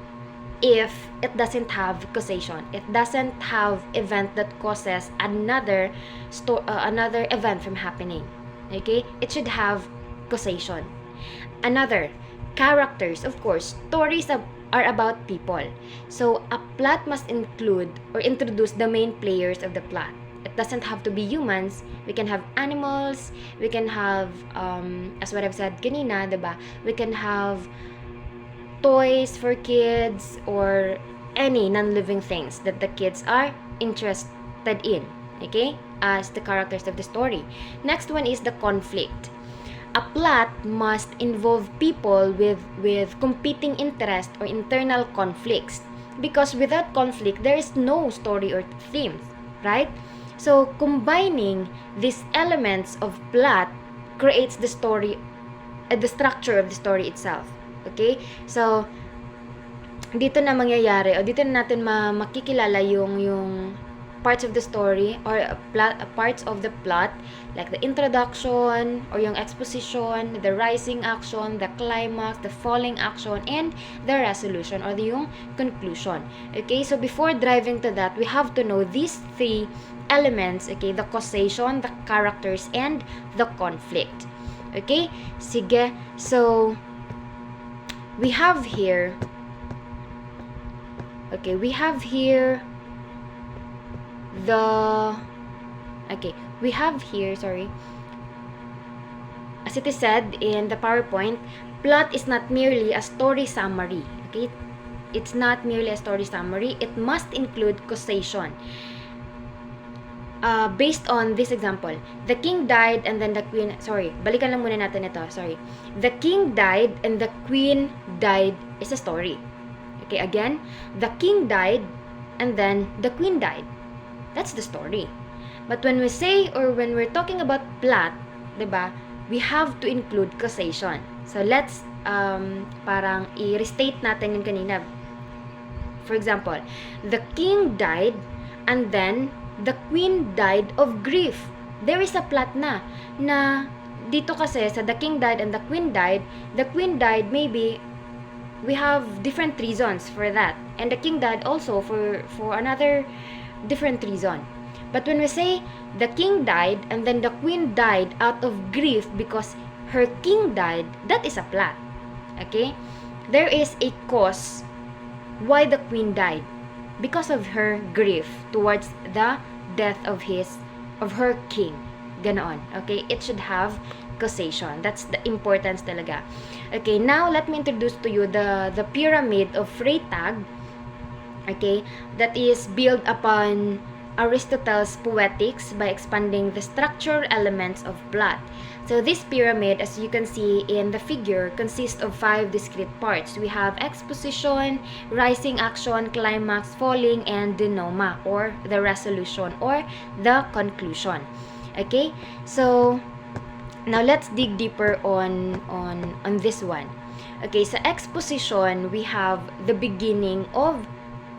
if it doesn't have causation. It doesn't have event that causes another event from happening. Okay, it should have causation. Another, characters. Of course, stories are about people. So a plot must include or introduce the main players of the plot. It doesn't have to be humans. We can have animals. We can have, as what I've said kanina, diba? We can have toys for kids or any non-living things that the kids are interested in. Okay? As the characters of the story. Next one is the conflict. A plot must involve people with competing interests or internal conflicts, because without conflict there is no story or themes, right? So combining these elements of plot creates the story, the structure of the story itself. Okay, so dito na mangyayari o dito na natin makikilala yung parts of the story or parts of the plot, like the introduction or yung exposition, the rising action, the climax, the falling action, and the resolution or yung conclusion. Okay, so before driving to that, we have to know these three elements, okay, the causation, the characters, and the conflict. Okay, sige, so we have here sorry, as it is said in the PowerPoint, plot is not merely a story summary. Okay, it's not merely a story summary. It must include causation. Based on this example, the king died and then the queen, balikan lang muna natin ito, the king died and the queen died is a story. Okay, again, the king died and then the queen died. That's the story. But when we say, or when we're talking about plot, diba, we have to include causation. So let's parang i-restate natin yung kanina. For example, the king died and then the queen died of grief. There is a plot na dito kasi sa the king died and the queen died maybe we have different reasons for that, and the king died also for another different reason. But when we say the king died and then the queen died out of grief because her king died, that is a plot. Okay, there is a cause why the queen died, because of her grief towards the death of her king. Ganon. Okay, it should have causation. That's the importance talaga. Okay, now let me introduce to you the pyramid of Freytag. Okay, that is built upon Aristotle's Poetics by expanding the structural elements of plot. So this pyramid, as you can see in the figure, consists of 5 discrete parts. We have exposition, rising action, climax, falling, and denouement, or the resolution, or the conclusion. Okay, so now let's dig deeper on this one. Okay, sa exposition, we have the beginning of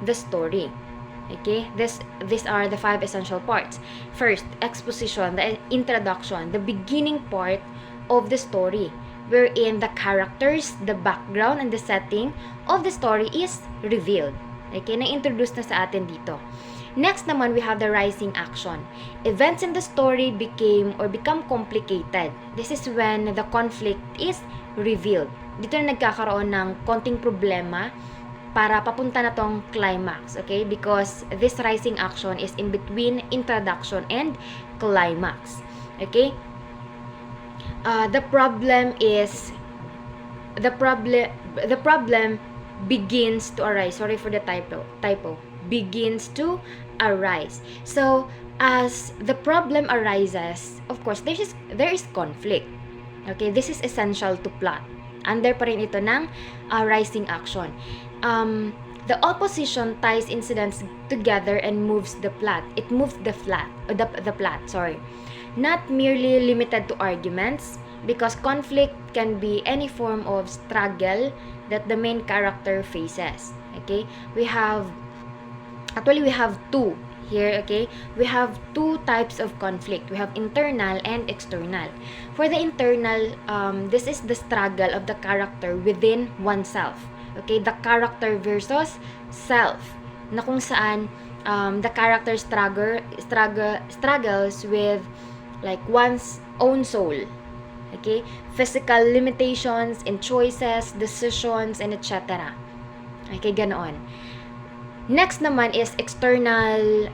the story. Okay, these are the 5 essential parts. First, exposition, the introduction, the beginning part of the story, wherein the characters, the background, and the setting of the story is revealed. Okay, na-introduce na sa atin dito. Next naman, we have the rising action. Events in the story become complicated. This is when the conflict is revealed. Dito na nagkakaroon ng konting problema para papunta na tong climax, okay? Because this rising action is in between introduction and climax, okay? The problem begins to arise. Sorry for the typo. Begins to arise. So, as the problem arises, of course, there is conflict. Okay, this is essential to plot. Under pa rin ito ng rising action. The opposition ties incidents together and moves the plot. It moves the plot. Not merely limited to arguments, because conflict can be any form of struggle that the main character faces. Okay, we have two here. Okay, we have 2 types of conflict. We have internal and external. For the internal, this is the struggle of the character within oneself. Okay, the character versus self, na kung saan the character struggles with like one's own soul. Okay, physical limitations and choices, decisions, and etc. Okay, ganoon. Next naman is external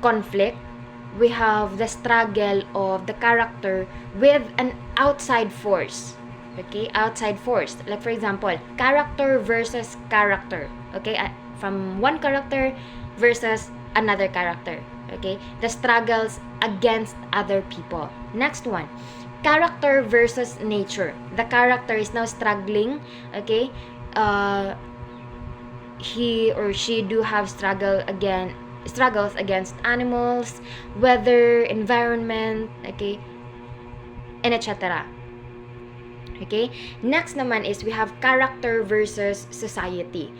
conflict. We have the struggle of the character with an outside force. Okay, outside force. Like for example, character versus character. Okay, from one character versus another character. Okay, the struggles against other people. Next one, character versus nature. The character is now struggling. Okay, he or she do have struggles against animals, weather, environment, okay, and etc. Okay? Next naman is we have character versus society.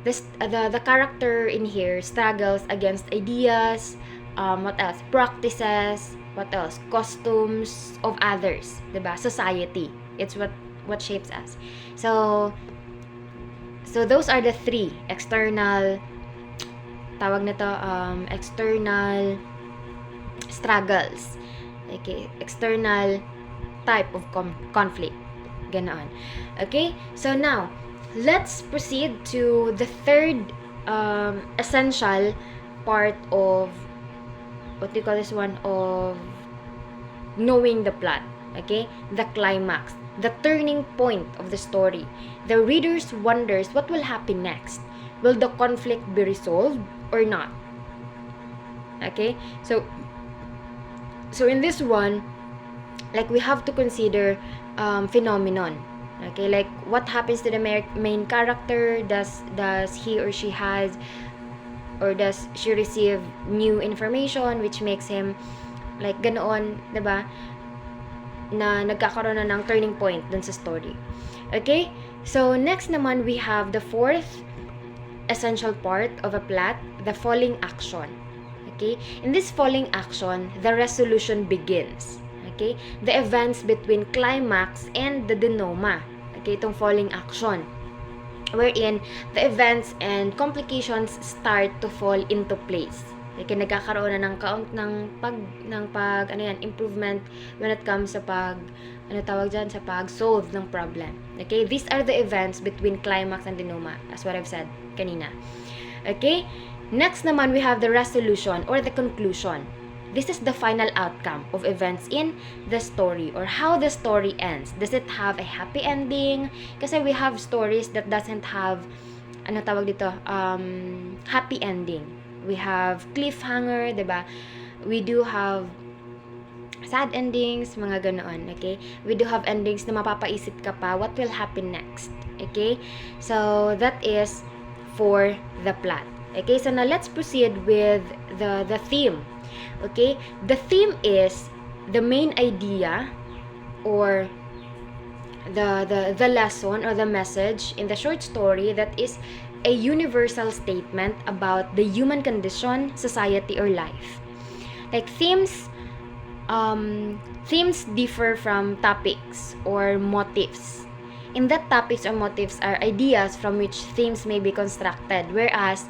The character in here struggles against ideas, what else? Practices, what else? Costumes of others, 'di ba? Society. It's what shapes us. So those are the three external external struggles. Okay, external type of conflict. Ganon. Okay? So now, let's proceed to the third essential part of what do you call this one, of knowing the plot. Okay? The climax, the turning point of the story. The readers wonders what will happen next. Will the conflict be resolved or not? Okay? So in this one, like, we have to consider phenomenon. Okay, like, what happens to the main character? Does he or she has, or does she receive new information which makes him like ganoon, 'di ba? Na nagkakaroon na ng turning point dun sa story. Okay? So next naman, we have the fourth essential part of a plot, the falling action. Okay? In this falling action, the resolution begins. Okay? The events between climax and the denouement. Okay, itong falling action, wherein the events and complications start to fall into place. Okay, nagkakaroon na ng improvement when it comes sa sa pag-solve ng problem. Okay, these are the events between climax and denouement, as what I've said kanina. Okay, next naman, we have the resolution or the conclusion. This is the final outcome of events in the story, or how the story ends. Does it have a happy ending? Kasi we have stories that doesn't have happy ending. We have cliffhanger, 'di ba? We do have sad endings, mga ganoon, okay? We do have endings na mapapaisip ka pa, what will happen next? Okay? So that is for the plot. Okay? So now let's proceed with the theme. Okay, the theme is the main idea, or the lesson or the message in the short story that is a universal statement about the human condition, society, or life. Like, themes differ from topics or motifs. In that, topics or motifs are ideas from which themes may be constructed, whereas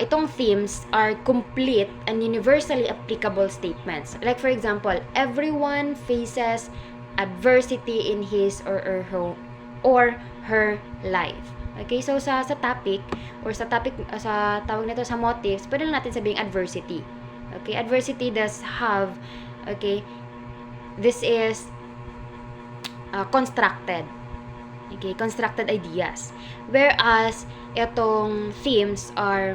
itong themes are complete and universally applicable statements. Like, for example, everyone faces adversity in his or her life. Okay, so sa topic, or sa tawag nito sa motives, pwede lang natin sabing adversity. Okay, adversity does have, okay, this is constructed. Okay, constructed ideas. Whereas itong themes are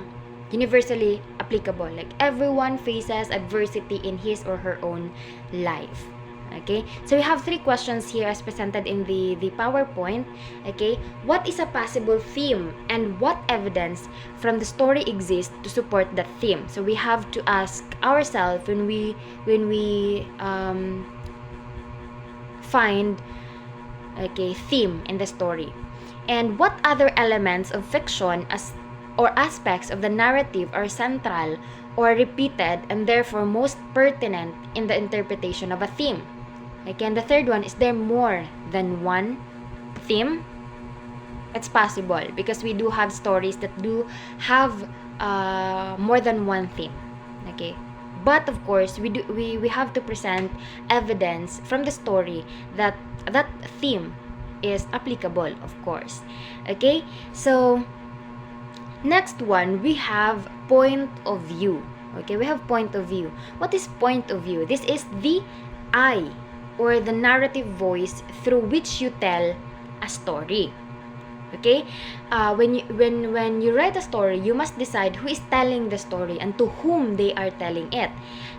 universally applicable, like everyone faces adversity in his or her own life. Okay, so we have three questions here as presented in the PowerPoint. Okay, what is a possible theme, and what evidence from the story exists to support that theme? So we have to ask ourselves when we find, okay, theme in the story, and what other elements of fiction or aspects of the narrative are central or repeated and therefore most pertinent in the interpretation of a theme. Okay, and the third one, is there more than one theme? It's possible, because we do have stories that do have more than one theme. Okay, but of course we have to present evidence from the story that theme is applicable, of course. Okay, so next one, we have point of view. Okay, we have point of view. What is point of view? This is the I, or the narrative voice through which you tell a story. Okay, when you write a story, you must decide who is telling the story and to whom they are telling it.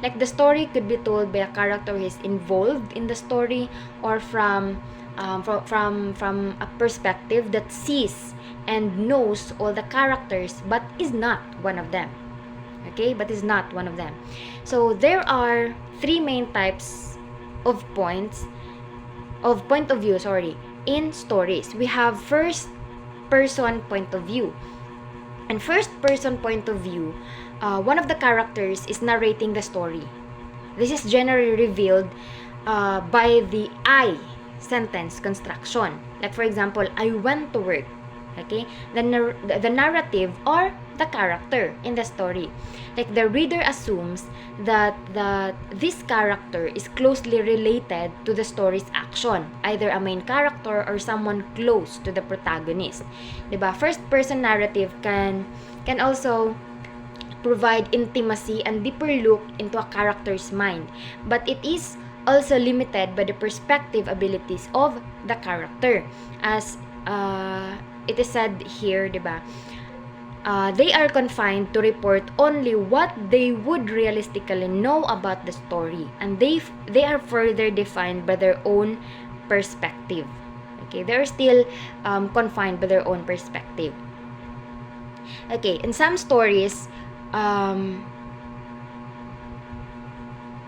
Like, the story could be told by a character who is involved in the story, or from a perspective that sees and knows all the characters but is not one of them. Okay, but is not one of them. So there are three main types of points in stories. We have first person point of view. And first person point of view, one of the characters is narrating the story. This is generally revealed by the I sentence construction. Like for example, I went to work. Okay, the narrative or the character in the story. Like the reader assumes that this character is closely related to the story's action, either a main character or someone close to the protagonist. Diba? First person narrative can also provide intimacy and deeper look into a character's mind, but it is also limited by the perspective abilities of the character, as it is said here, diba? They are confined to report only what they would realistically know about the story, and they are further defined by their own perspective. Okay, they're still confined by their own perspective. Okay, in some stories,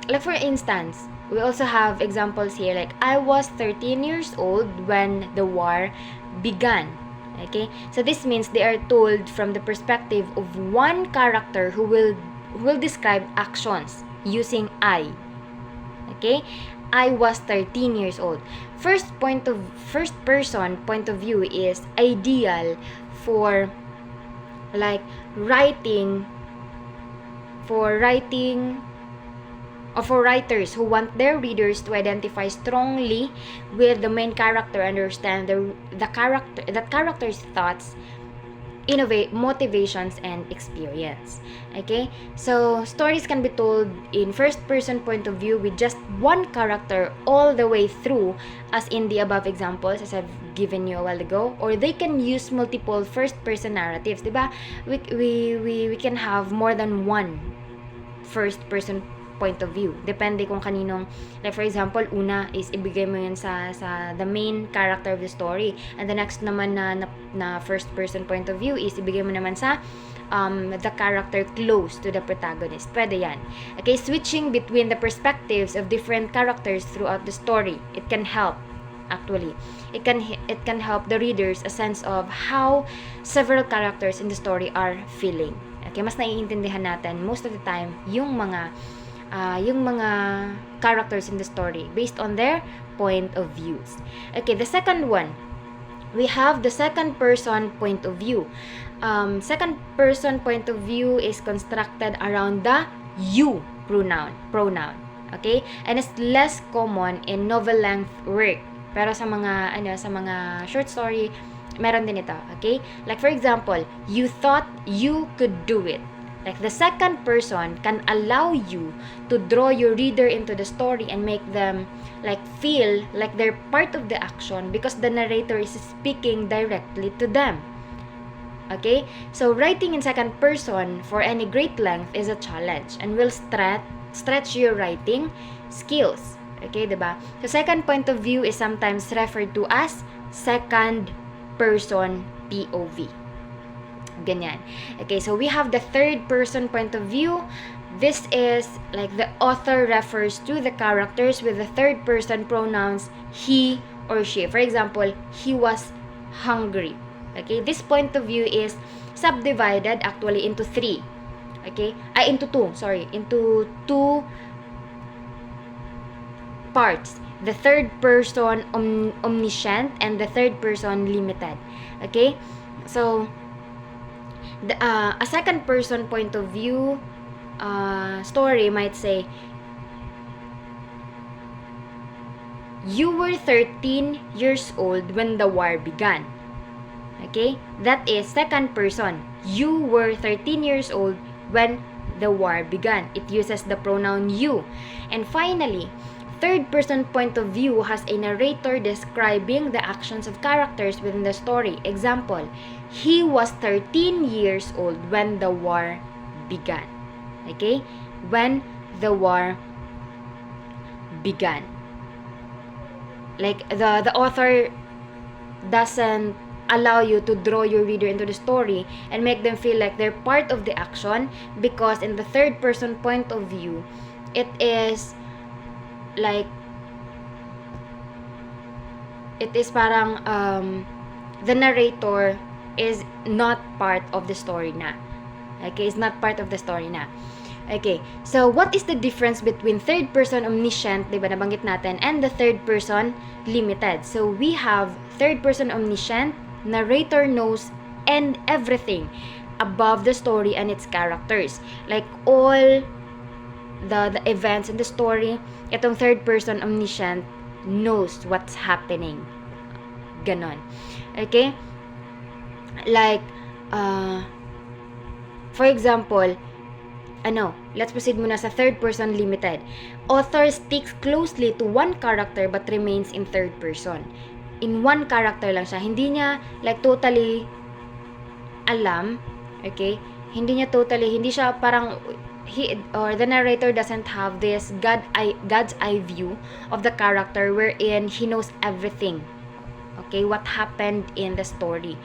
like for instance, we also have examples here, like I was 13 years old when the war began. Okay, so this means they are told from the perspective of one character who will describe actions using I. Okay, I was 13 years old. First person point of view is ideal for like writing or for writers who want their readers to identify strongly with the main character, understand the character's thoughts, motivations, and experience. Okay, so stories can be told in first person point of view with just one character all the way through, as in the above examples as I've given you a while ago, or they can use multiple first person narratives, diba? We can have more than one first person point of view, depende kung kaninong, like for example, una is ibigay mo yun sa the main character of the story, and the next naman na first person point of view is ibigay mo naman sa the character close to the protagonist. Pwede yan. Okay, switching between the perspectives of different characters throughout the story, it can help. Actually, it can help the readers a sense of how several characters in the story are feeling. Okay, mas naiintindihan natin most of the time yung mga characters in the story based on their point of views. Okay, the second one, we have the second person point of view. Second person point of view is constructed around the you pronoun. Okay, and it's less common in novel length work, pero sa mga short story meron din ito. Okay, like for example, you thought you could do it. Like the second person can allow you to draw your reader into the story and make them like feel like they're part of the action because the narrator is speaking directly to them. Okay, so writing in second person for any great length is a challenge and will stretch your writing skills. Okay, diba? So second point of view is sometimes referred to as second person POV. Ganyan. Okay, so we have the third person point of view. This is like the author refers to the characters with the third person pronouns he or she. For example, he was hungry. Okay, this point of view is subdivided actually into three. Okay, into two parts. The third person omniscient and the third person limited. Okay, so a second person point of view story might say, you were 13 years old when the war began. Okay, that is second person. You were 13 years old when the war began. It uses the pronoun you. And finally, third person point of view has a narrator describing the actions of characters within the story. Example, he was 13 years old when the war began. Okay? When the war began. Like the author doesn't allow you to draw your reader into the story and make them feel like they're part of the action, because in the third person point of view, it is like it is parang the narrator is not part of the story na. Okay, is not part of the story na. Okay, so what is the difference between third person omniscient, diba nabanggit natin, and the third person limited? So we have third person omniscient, narrator knows and everything above the story and its characters. Like all the events in the story, itong third person omniscient knows what's happening. Ganon. Okay? Like, for example, let's proceed muna sa third person limited. Author sticks closely to one character but remains in third person. In one character lang siya. Hindi niya like totally alam, okay? Hindi siya parang the narrator doesn't have this God's eye view of the character wherein he knows everything. Okay, what happened in the story.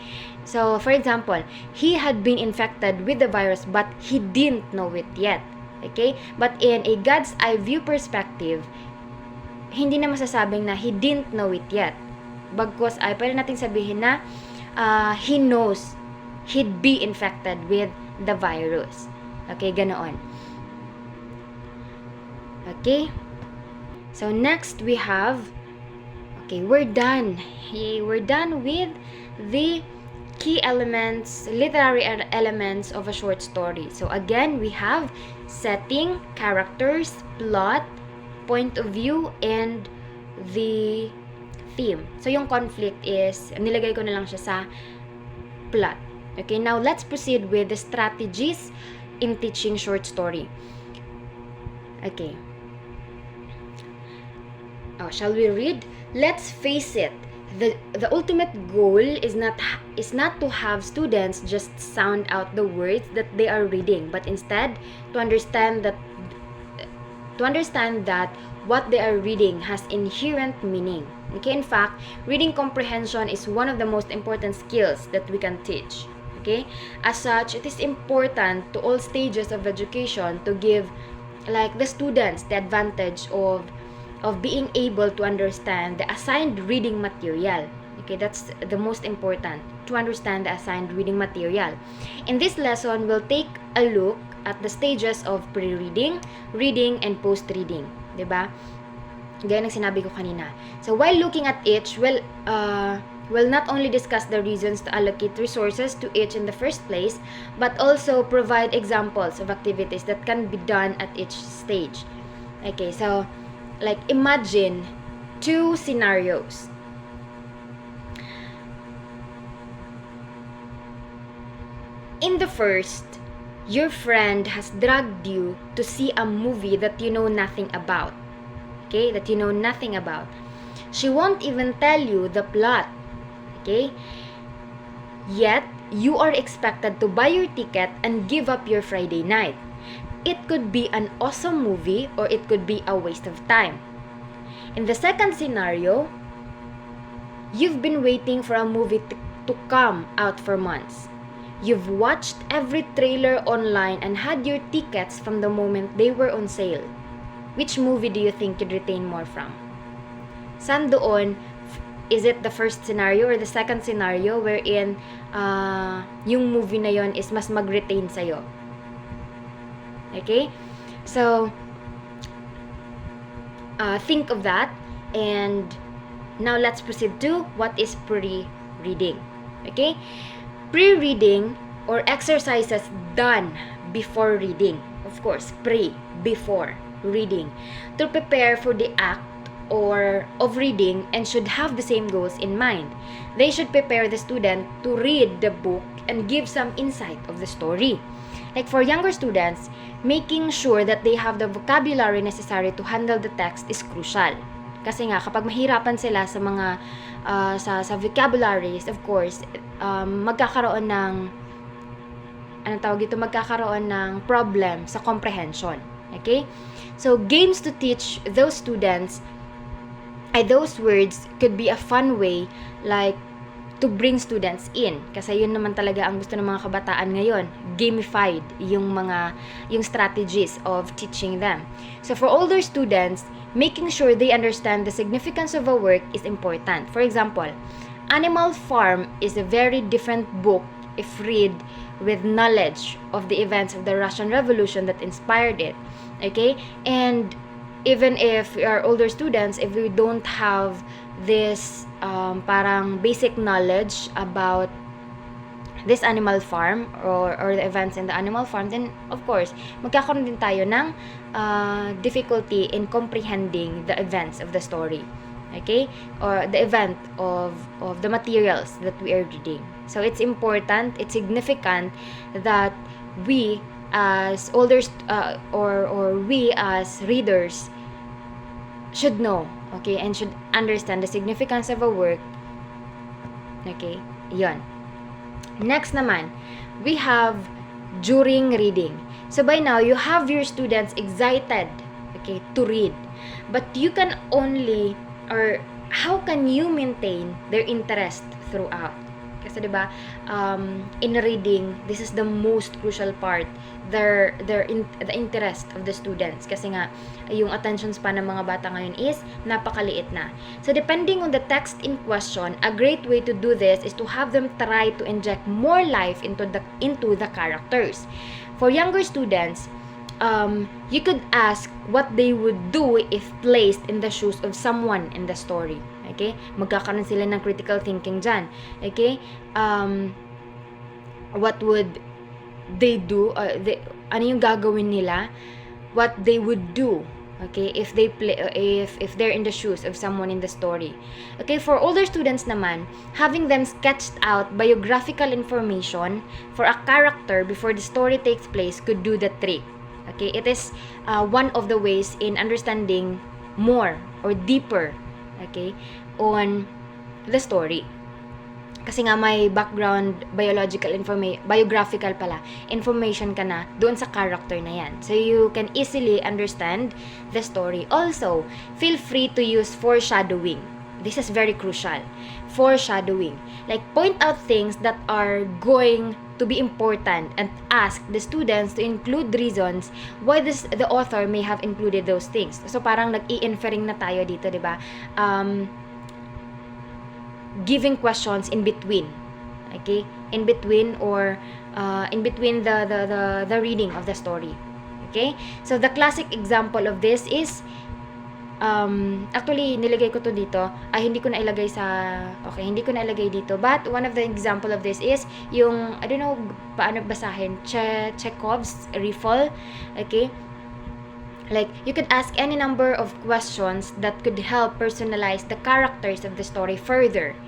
So, for example, he had been infected with the virus but he didn't know it yet. Okay? But in a God's eye view perspective, hindi na masasabing na he didn't know it yet. Bagkus ay pwede natin sabihin na he knows he'd be infected with the virus. Okay, ganoon. Okay? So, next we have, okay, we're done. We're done with the key elements, literary elements of a short story. So again, we have setting, characters, plot, point of view, and the theme. So yung conflict is, nilagay ko na lang siya sa plot. Okay, now let's proceed with the strategies in teaching short story. Okay. Shall we read? Let's face it. The ultimate goal is not to have students just sound out the words that they are reading, but instead to understand that what they are reading has inherent meaning. Okay, in fact, reading comprehension is one of the most important skills that we can teach. Okay, as such, it is important to all stages of education to give like the students the advantage of being able to understand the assigned reading material. Okay, that's the most important, to understand the assigned reading material. In this lesson, we'll take a look at the stages of pre-reading, reading, and post-reading. Diba? Gaya ng sinabi ko kanina. So, while looking at each, we'll not only discuss the reasons to allocate resources to each in the first place, but also provide examples of activities that can be done at each stage. Okay, so like imagine two scenarios. In the first, your friend has dragged you to see a movie that you know nothing about. Okay, that you know nothing about. She won't even tell you the plot. Okay? Yet, you are expected to buy your ticket and give up your Friday night. It could be an awesome movie or it could be a waste of time. In the second scenario, you've been waiting for a movie to come out for months. You've watched every trailer online and had your tickets from the moment they were on sale. Which movie do you think you'd retain more from? Saan doon? Is it the first scenario or the second scenario wherein yung movie na yon is mas mag-retain sa'yo? Okay? So, think of that, and now let's proceed to what is pre-reading. Okay? Pre-reading or exercises done before reading. Of course, before reading. To prepare for the act of reading and should have the same goals in mind. They should prepare the student to read the book and give some insight of the story. Like for younger students, making sure that they have the vocabulary necessary to handle the text is crucial. Kasi nga, kapag mahirapan sila sa mga sa vocabularies, of course, magkakaroon ng magkakaroon ng problem sa comprehension. Okay? So, games to teach those students those words could be a fun way, like to bring students in. Kasi yun naman talaga ang gusto ng mga kabataan ngayon. Gamified yung strategies of teaching them. So for older students, making sure they understand the significance of a work is important. For example, Animal Farm is a very different book if read with knowledge of the events of the Russian Revolution that inspired it. Okay? And even if we are older students, if we don't have this parang basic knowledge about this Animal Farm or the events in the Animal Farm, then of course, magkakaroon din tayo ng difficulty in comprehending the events of the story. Okay? Or the event of the materials that we are reading. So it's important, it's significant that we as older or we as readers should know, okay, and should understand the significance of a work. Okay? Yon. Next naman, we have during reading. So by now, you have your students excited, okay, to read. But you can only, or how can you maintain their interest throughout? Kasi diba, in reading, this is the most crucial part, the interest of the students. Kasi nga, yung attention span ng mga bata ngayon is napakaliit na. So depending on the text in question, a great way to do this is to have them try to inject more life into the characters. For younger students, you could ask what they would do if placed in the shoes of someone in the story. Okay? Magkakaroon sila ng critical thinking dyan. Okay? What would they do? Ano yung gagawin nila? What they would do? Okay? If they're in the shoes of someone in the story. Okay? For older students naman, having them sketched out biographical information for a character before the story takes place could do the trick. Okay, it is one of the ways in understanding more or deeper, okay, on the story. Kasi nga may background biographical information ka na doon sa character na yan. So you can easily understand the story. Also, feel free to use foreshadowing. This is very crucial. Foreshadowing. Like, point out things that are going to be important and ask the students to include reasons why the author may have included those things. So, parang nag-i-inferring na tayo dito, di ba? Giving questions in between. Okay? In between or in between the reading of the story. Okay? So, the classic example of this is actually nilagay ko to dito hindi ko na ilagay dito, but one of the example of this is yung I don't know paano basahin, Chekhov's riffle. Okay, like you could ask any number of questions that could help personalize the characters of the story further.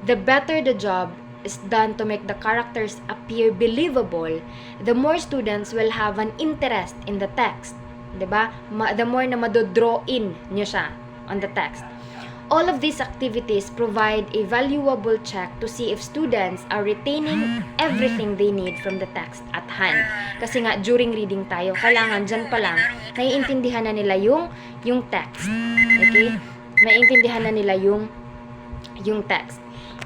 The better the job is done to make the characters appear believable, the more students will have an interest in the text. Diba? The more na madodraw in nyo siya on the text. All of these activities provide a valuable check to see if students are retaining everything they need from the text at hand. Kasi nga, during reading tayo, kailangan dyan pa lang, naiintindihan na nila yung text. Okay? Naiintindihan na nila yung text.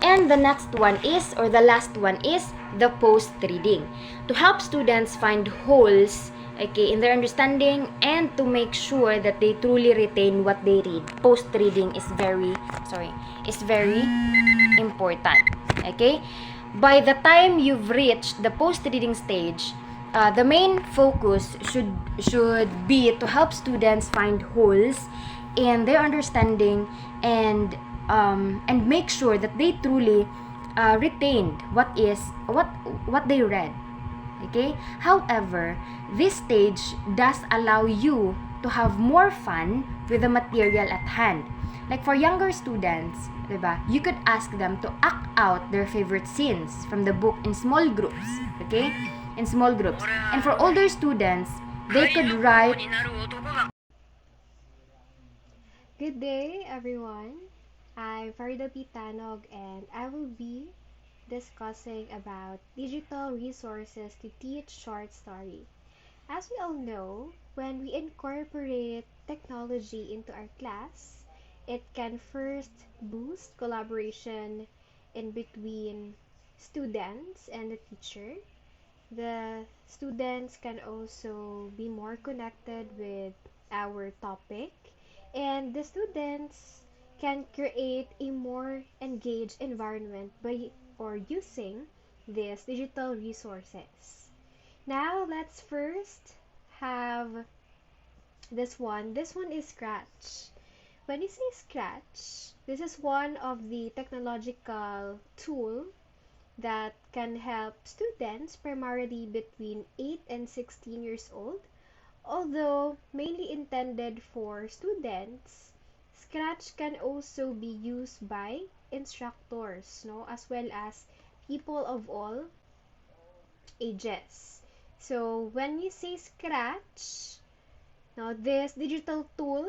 And the next one is, or the last one is, the post-reading. To help students find holes, okay, in their understanding and to make sure that they truly retain what they read. Post-reading is very important. Okay? By the time you've reached the post-reading stage, the main focus should be to help students find holes in their understanding and make sure that they truly retained what they read. Okay? However, this stage does allow you to have more fun with the material at hand. Like for younger students, diba, you could ask them to act out their favorite scenes from the book in small groups. Okay? In small groups. And for older students, they could write... Good day, everyone. I'm Farida Tanog, and I will be discussing about digital resources to teach short story. As we all know, when we incorporate technology into our class, it can first boost collaboration in between students and the teacher. The students can also be more connected with our topic, and the students can create a more engaged environment by or using these digital resources. Now let's first have this one. This one is Scratch. When you say Scratch, this is one of the technological tool that can help students primarily between 8 and 16 years old. Although mainly intended for students, Scratch can also be used by instructors, no, as well as people of all ages. So when you say Scratch, now this digital tool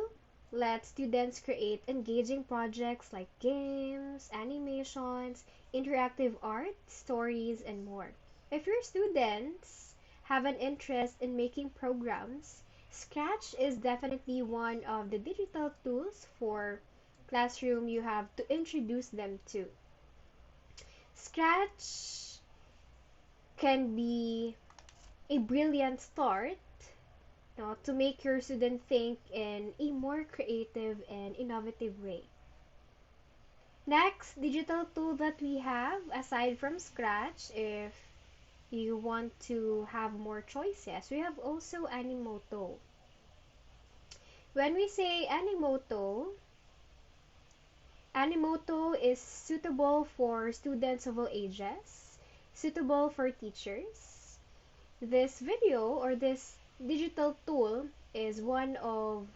lets students create engaging projects like games, animations, interactive art, stories, and more. If your students have an interest in making programs, Scratch is definitely one of the digital tools for classroom you have to introduce them to. Scratch can be a brilliant start, to make your student think in a more creative and innovative way. Next digital tool that we have, aside from Scratch, if you want to have more choices, we have also Animoto. When we say Animoto is suitable for students of all ages, suitable for teachers. This video or this digital tool is one of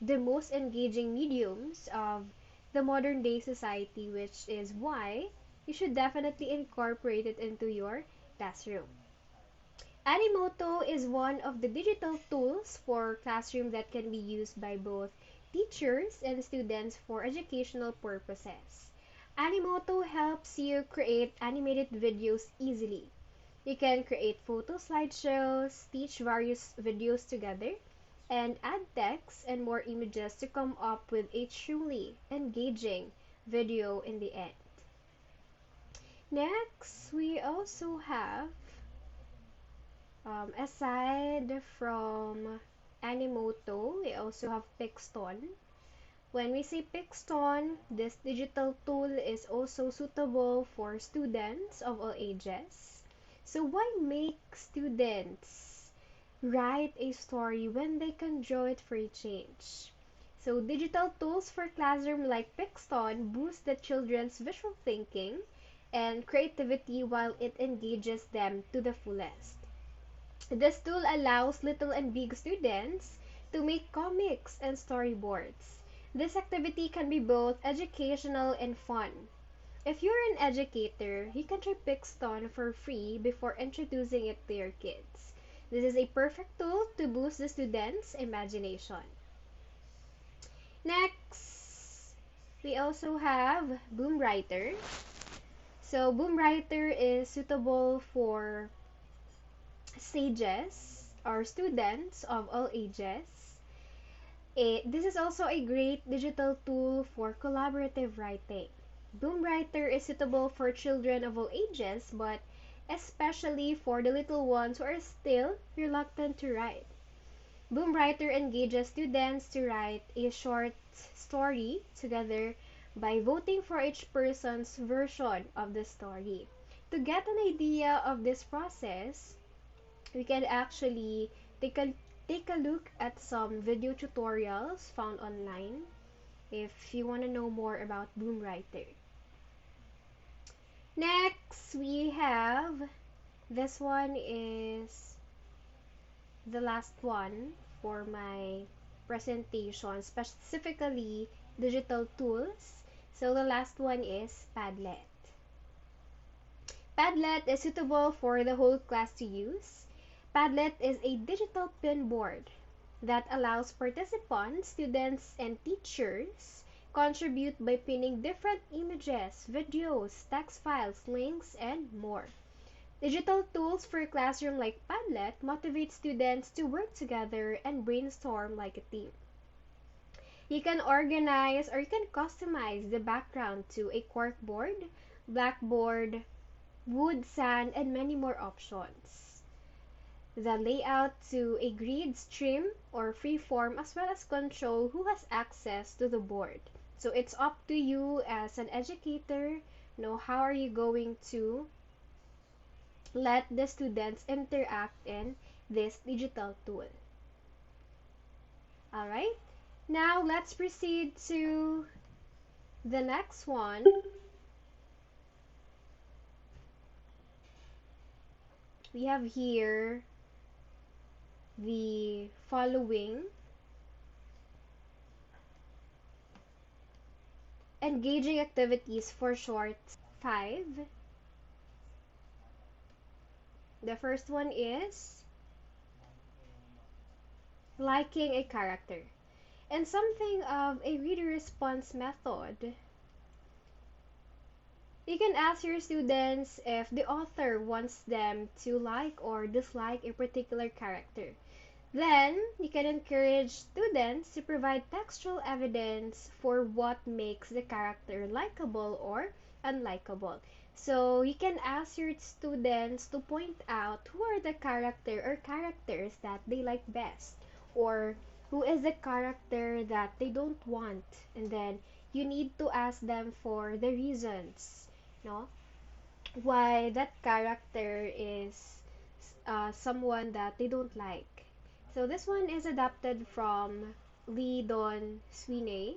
the most engaging mediums of the modern day society, which is why you should definitely incorporate it into your classroom. Animoto is one of the digital tools for classroom that can be used by both teachers and students for educational purposes. Animoto helps you create animated videos easily. You can create photo slideshows, teach various videos together, and add text and more images to come up with a truly engaging video in the end. Next, we also have, aside from Animoto, we also have Pixton. When we say Pixton, this digital tool is also suitable for students of all ages. So why make students write a story when they can draw it for a change? So digital tools for classroom like Pixton boost the children's visual thinking and creativity while it engages them to the fullest. This tool allows little and big students to make comics and storyboards. This activity can be both educational and fun. If you're an educator, you can try Pixton for free before introducing it to your kids. This is a perfect tool to boost the students' imagination. Next, we also have Boom Writer. So Boom Writer is suitable for sages or students of all ages. This is also a great digital tool for collaborative writing. Boom Writer is suitable for children of all ages, but especially for the little ones who are still reluctant to write. Boom Writer engages students to write a short story together by voting for each person's version of the story. To get an idea of this process, we can actually take a look at some video tutorials found online if you want to know more about Boom Writer. Next, we have, this one is the last one for my presentation, specifically digital tools. So the last one is Padlet. Padlet is suitable for the whole class to use. Padlet is a digital pinboard that allows participants, students, and teachers contribute by pinning different images, videos, text files, links, and more. Digital tools for a classroom like Padlet motivate students to work together and brainstorm like a team. You can organize or you can customize the background to a corkboard, blackboard, wood, sand, and many more options. The layout to a grid, stream, or freeform, as well as control who has access to the board. So it's up to you as an educator, know how are you going to let the students interact in this digital tool. Alright, now let's proceed to the next one. We have here the following engaging activities for short 5. The first one is liking a character. And something of a reader response method. You can ask your students if the author wants them to like or dislike a particular character. Then, you can encourage students to provide textual evidence for what makes the character likable or unlikable. So, you can ask your students to point out who are the character or characters that they like best, or who is the character that they don't want. And then, you need to ask them for the reasons, no? Why that character is someone that they don't like. So this one is adapted from Lee Don Sweeney.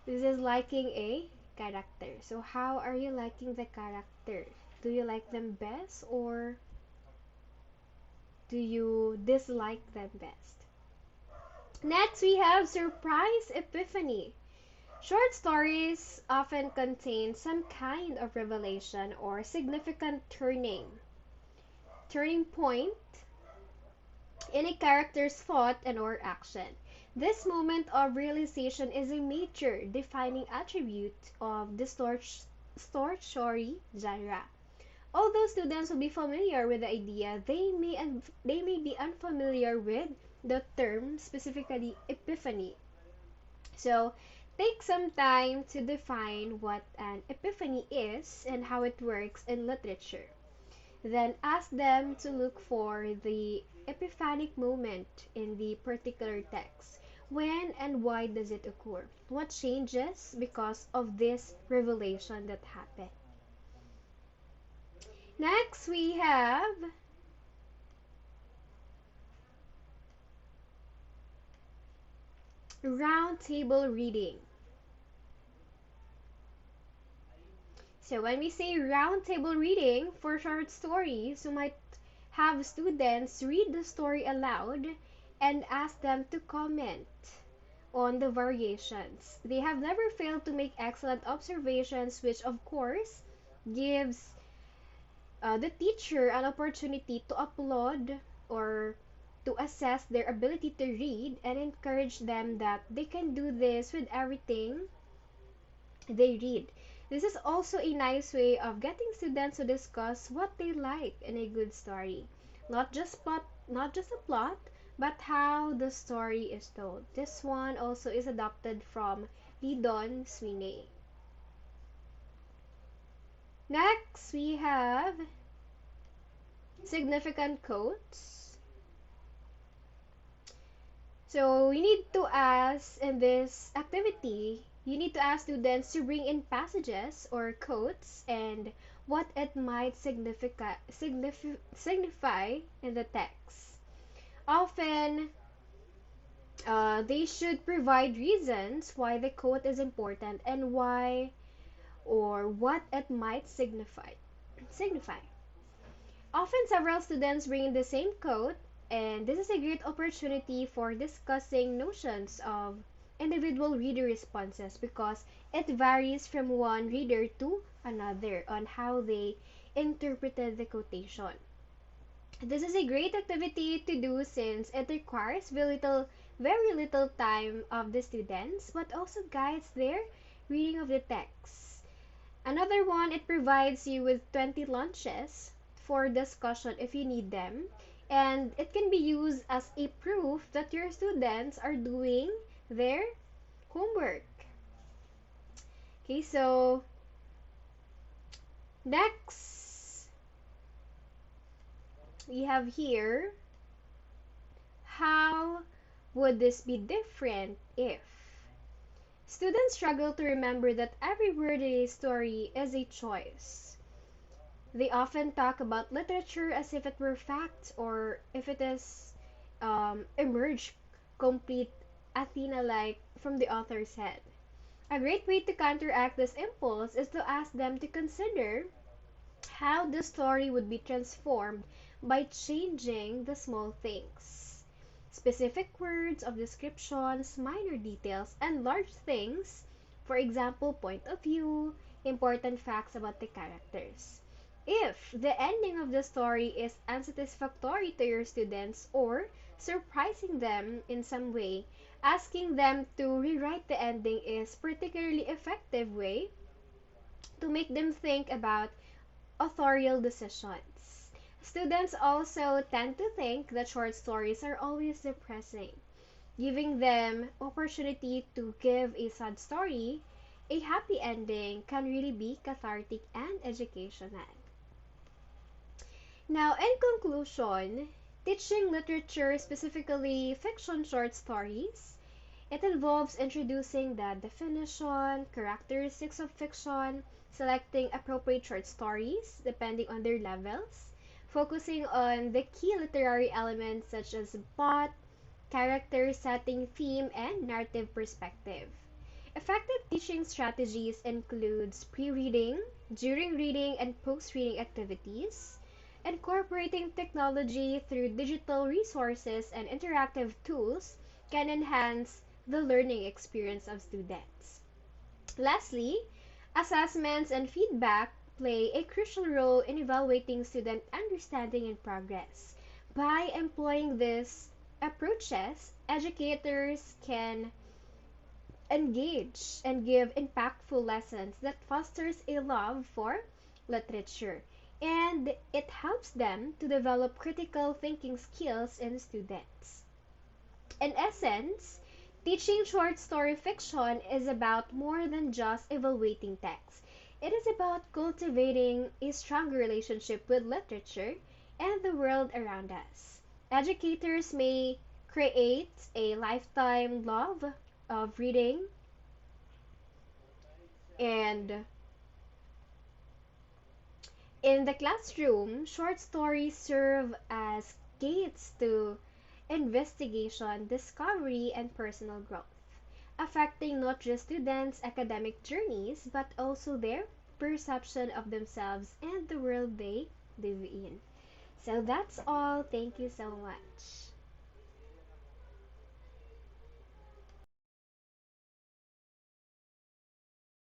This is liking a character. So how are you liking the character? Do you like them best or do you dislike them best? Next, we have surprise epiphany. Short stories often contain some kind of revelation or significant turning point in a character's thought and or action. This moment of realization is a major defining attribute of the short story genre. Although students will be familiar with the idea, they may be unfamiliar with the term, specifically epiphany. So, take some time to define what an epiphany is and how it works in literature. Then ask them to look for the epiphanic moment in the particular text. When and why does it occur? What changes because of this revelation that happened? Next, we have round table reading. So when we say round table reading for short stories, you might have students read the story aloud and ask them to comment on the variations. They have never failed to make excellent observations, which of course gives the teacher an opportunity to applaud or to assess their ability to read and encourage them that they can do this with everything they read. This is also a nice way of getting students to discuss what they like in a good story. Not just a plot, but how the story is told. This one also is adapted from Lee Don Sweeney. Next, we have significant quotes. So we need to ask in this activity, you need to ask students to bring in passages or quotes and what it might signify in the text. Often, they should provide reasons why the quote is important and why or what it might signify. Often several students bring in the same quote, and this is a great opportunity for discussing notions of individual reader responses because it varies from one reader to another on how they interpreted the quotation. This is a great activity to do since it requires very little time of the students, but also guides their reading of the text. Another one, it provides you with 20 lunches for discussion if you need them, and it can be used as a proof that your students are doing their homework. Okay, so Next, we have here, how would this be different if? Students struggle to remember that every word in a story is a choice. They often talk about literature as if it were fact or if it is emerged complete Athena like from the author's head. A great way to counteract this impulse is to ask them to consider how the story would be transformed by changing the small things. Specific words of descriptions, minor details, and large things, for example, point of view, important facts about the characters. If the ending of the story is unsatisfactory to your students or surprising them in some way, asking them to rewrite the ending is particularly effective way to make them think about authorial decisions. Students also tend to think that short stories are always depressing. Giving them opportunity to give a sad story a happy ending can really be cathartic and educational. Now, in conclusion, teaching literature, specifically fiction short stories, it involves introducing the definition, characteristics of fiction, selecting appropriate short stories depending on their levels, focusing on the key literary elements such as plot, character, setting, theme, and narrative perspective. Effective teaching strategies includes pre-reading, during reading, and post-reading activities, incorporating technology through digital resources and interactive tools can enhance the learning experience of students. Lastly, assessments and feedback play a crucial role in evaluating student understanding and progress. By employing these approaches, educators can engage and give impactful lessons that fosters a love for literature, and it helps them to develop critical thinking skills in students. In essence, teaching short story fiction is about more than just evaluating text. It is about cultivating a stronger relationship with literature and the world around us. Educators may create a lifetime love of reading, and in the classroom, short stories serve as gates to investigation, discovery, and personal growth, affecting not just students' academic journeys but also their perception of themselves and the world they live in. So that's all. Thank you so much.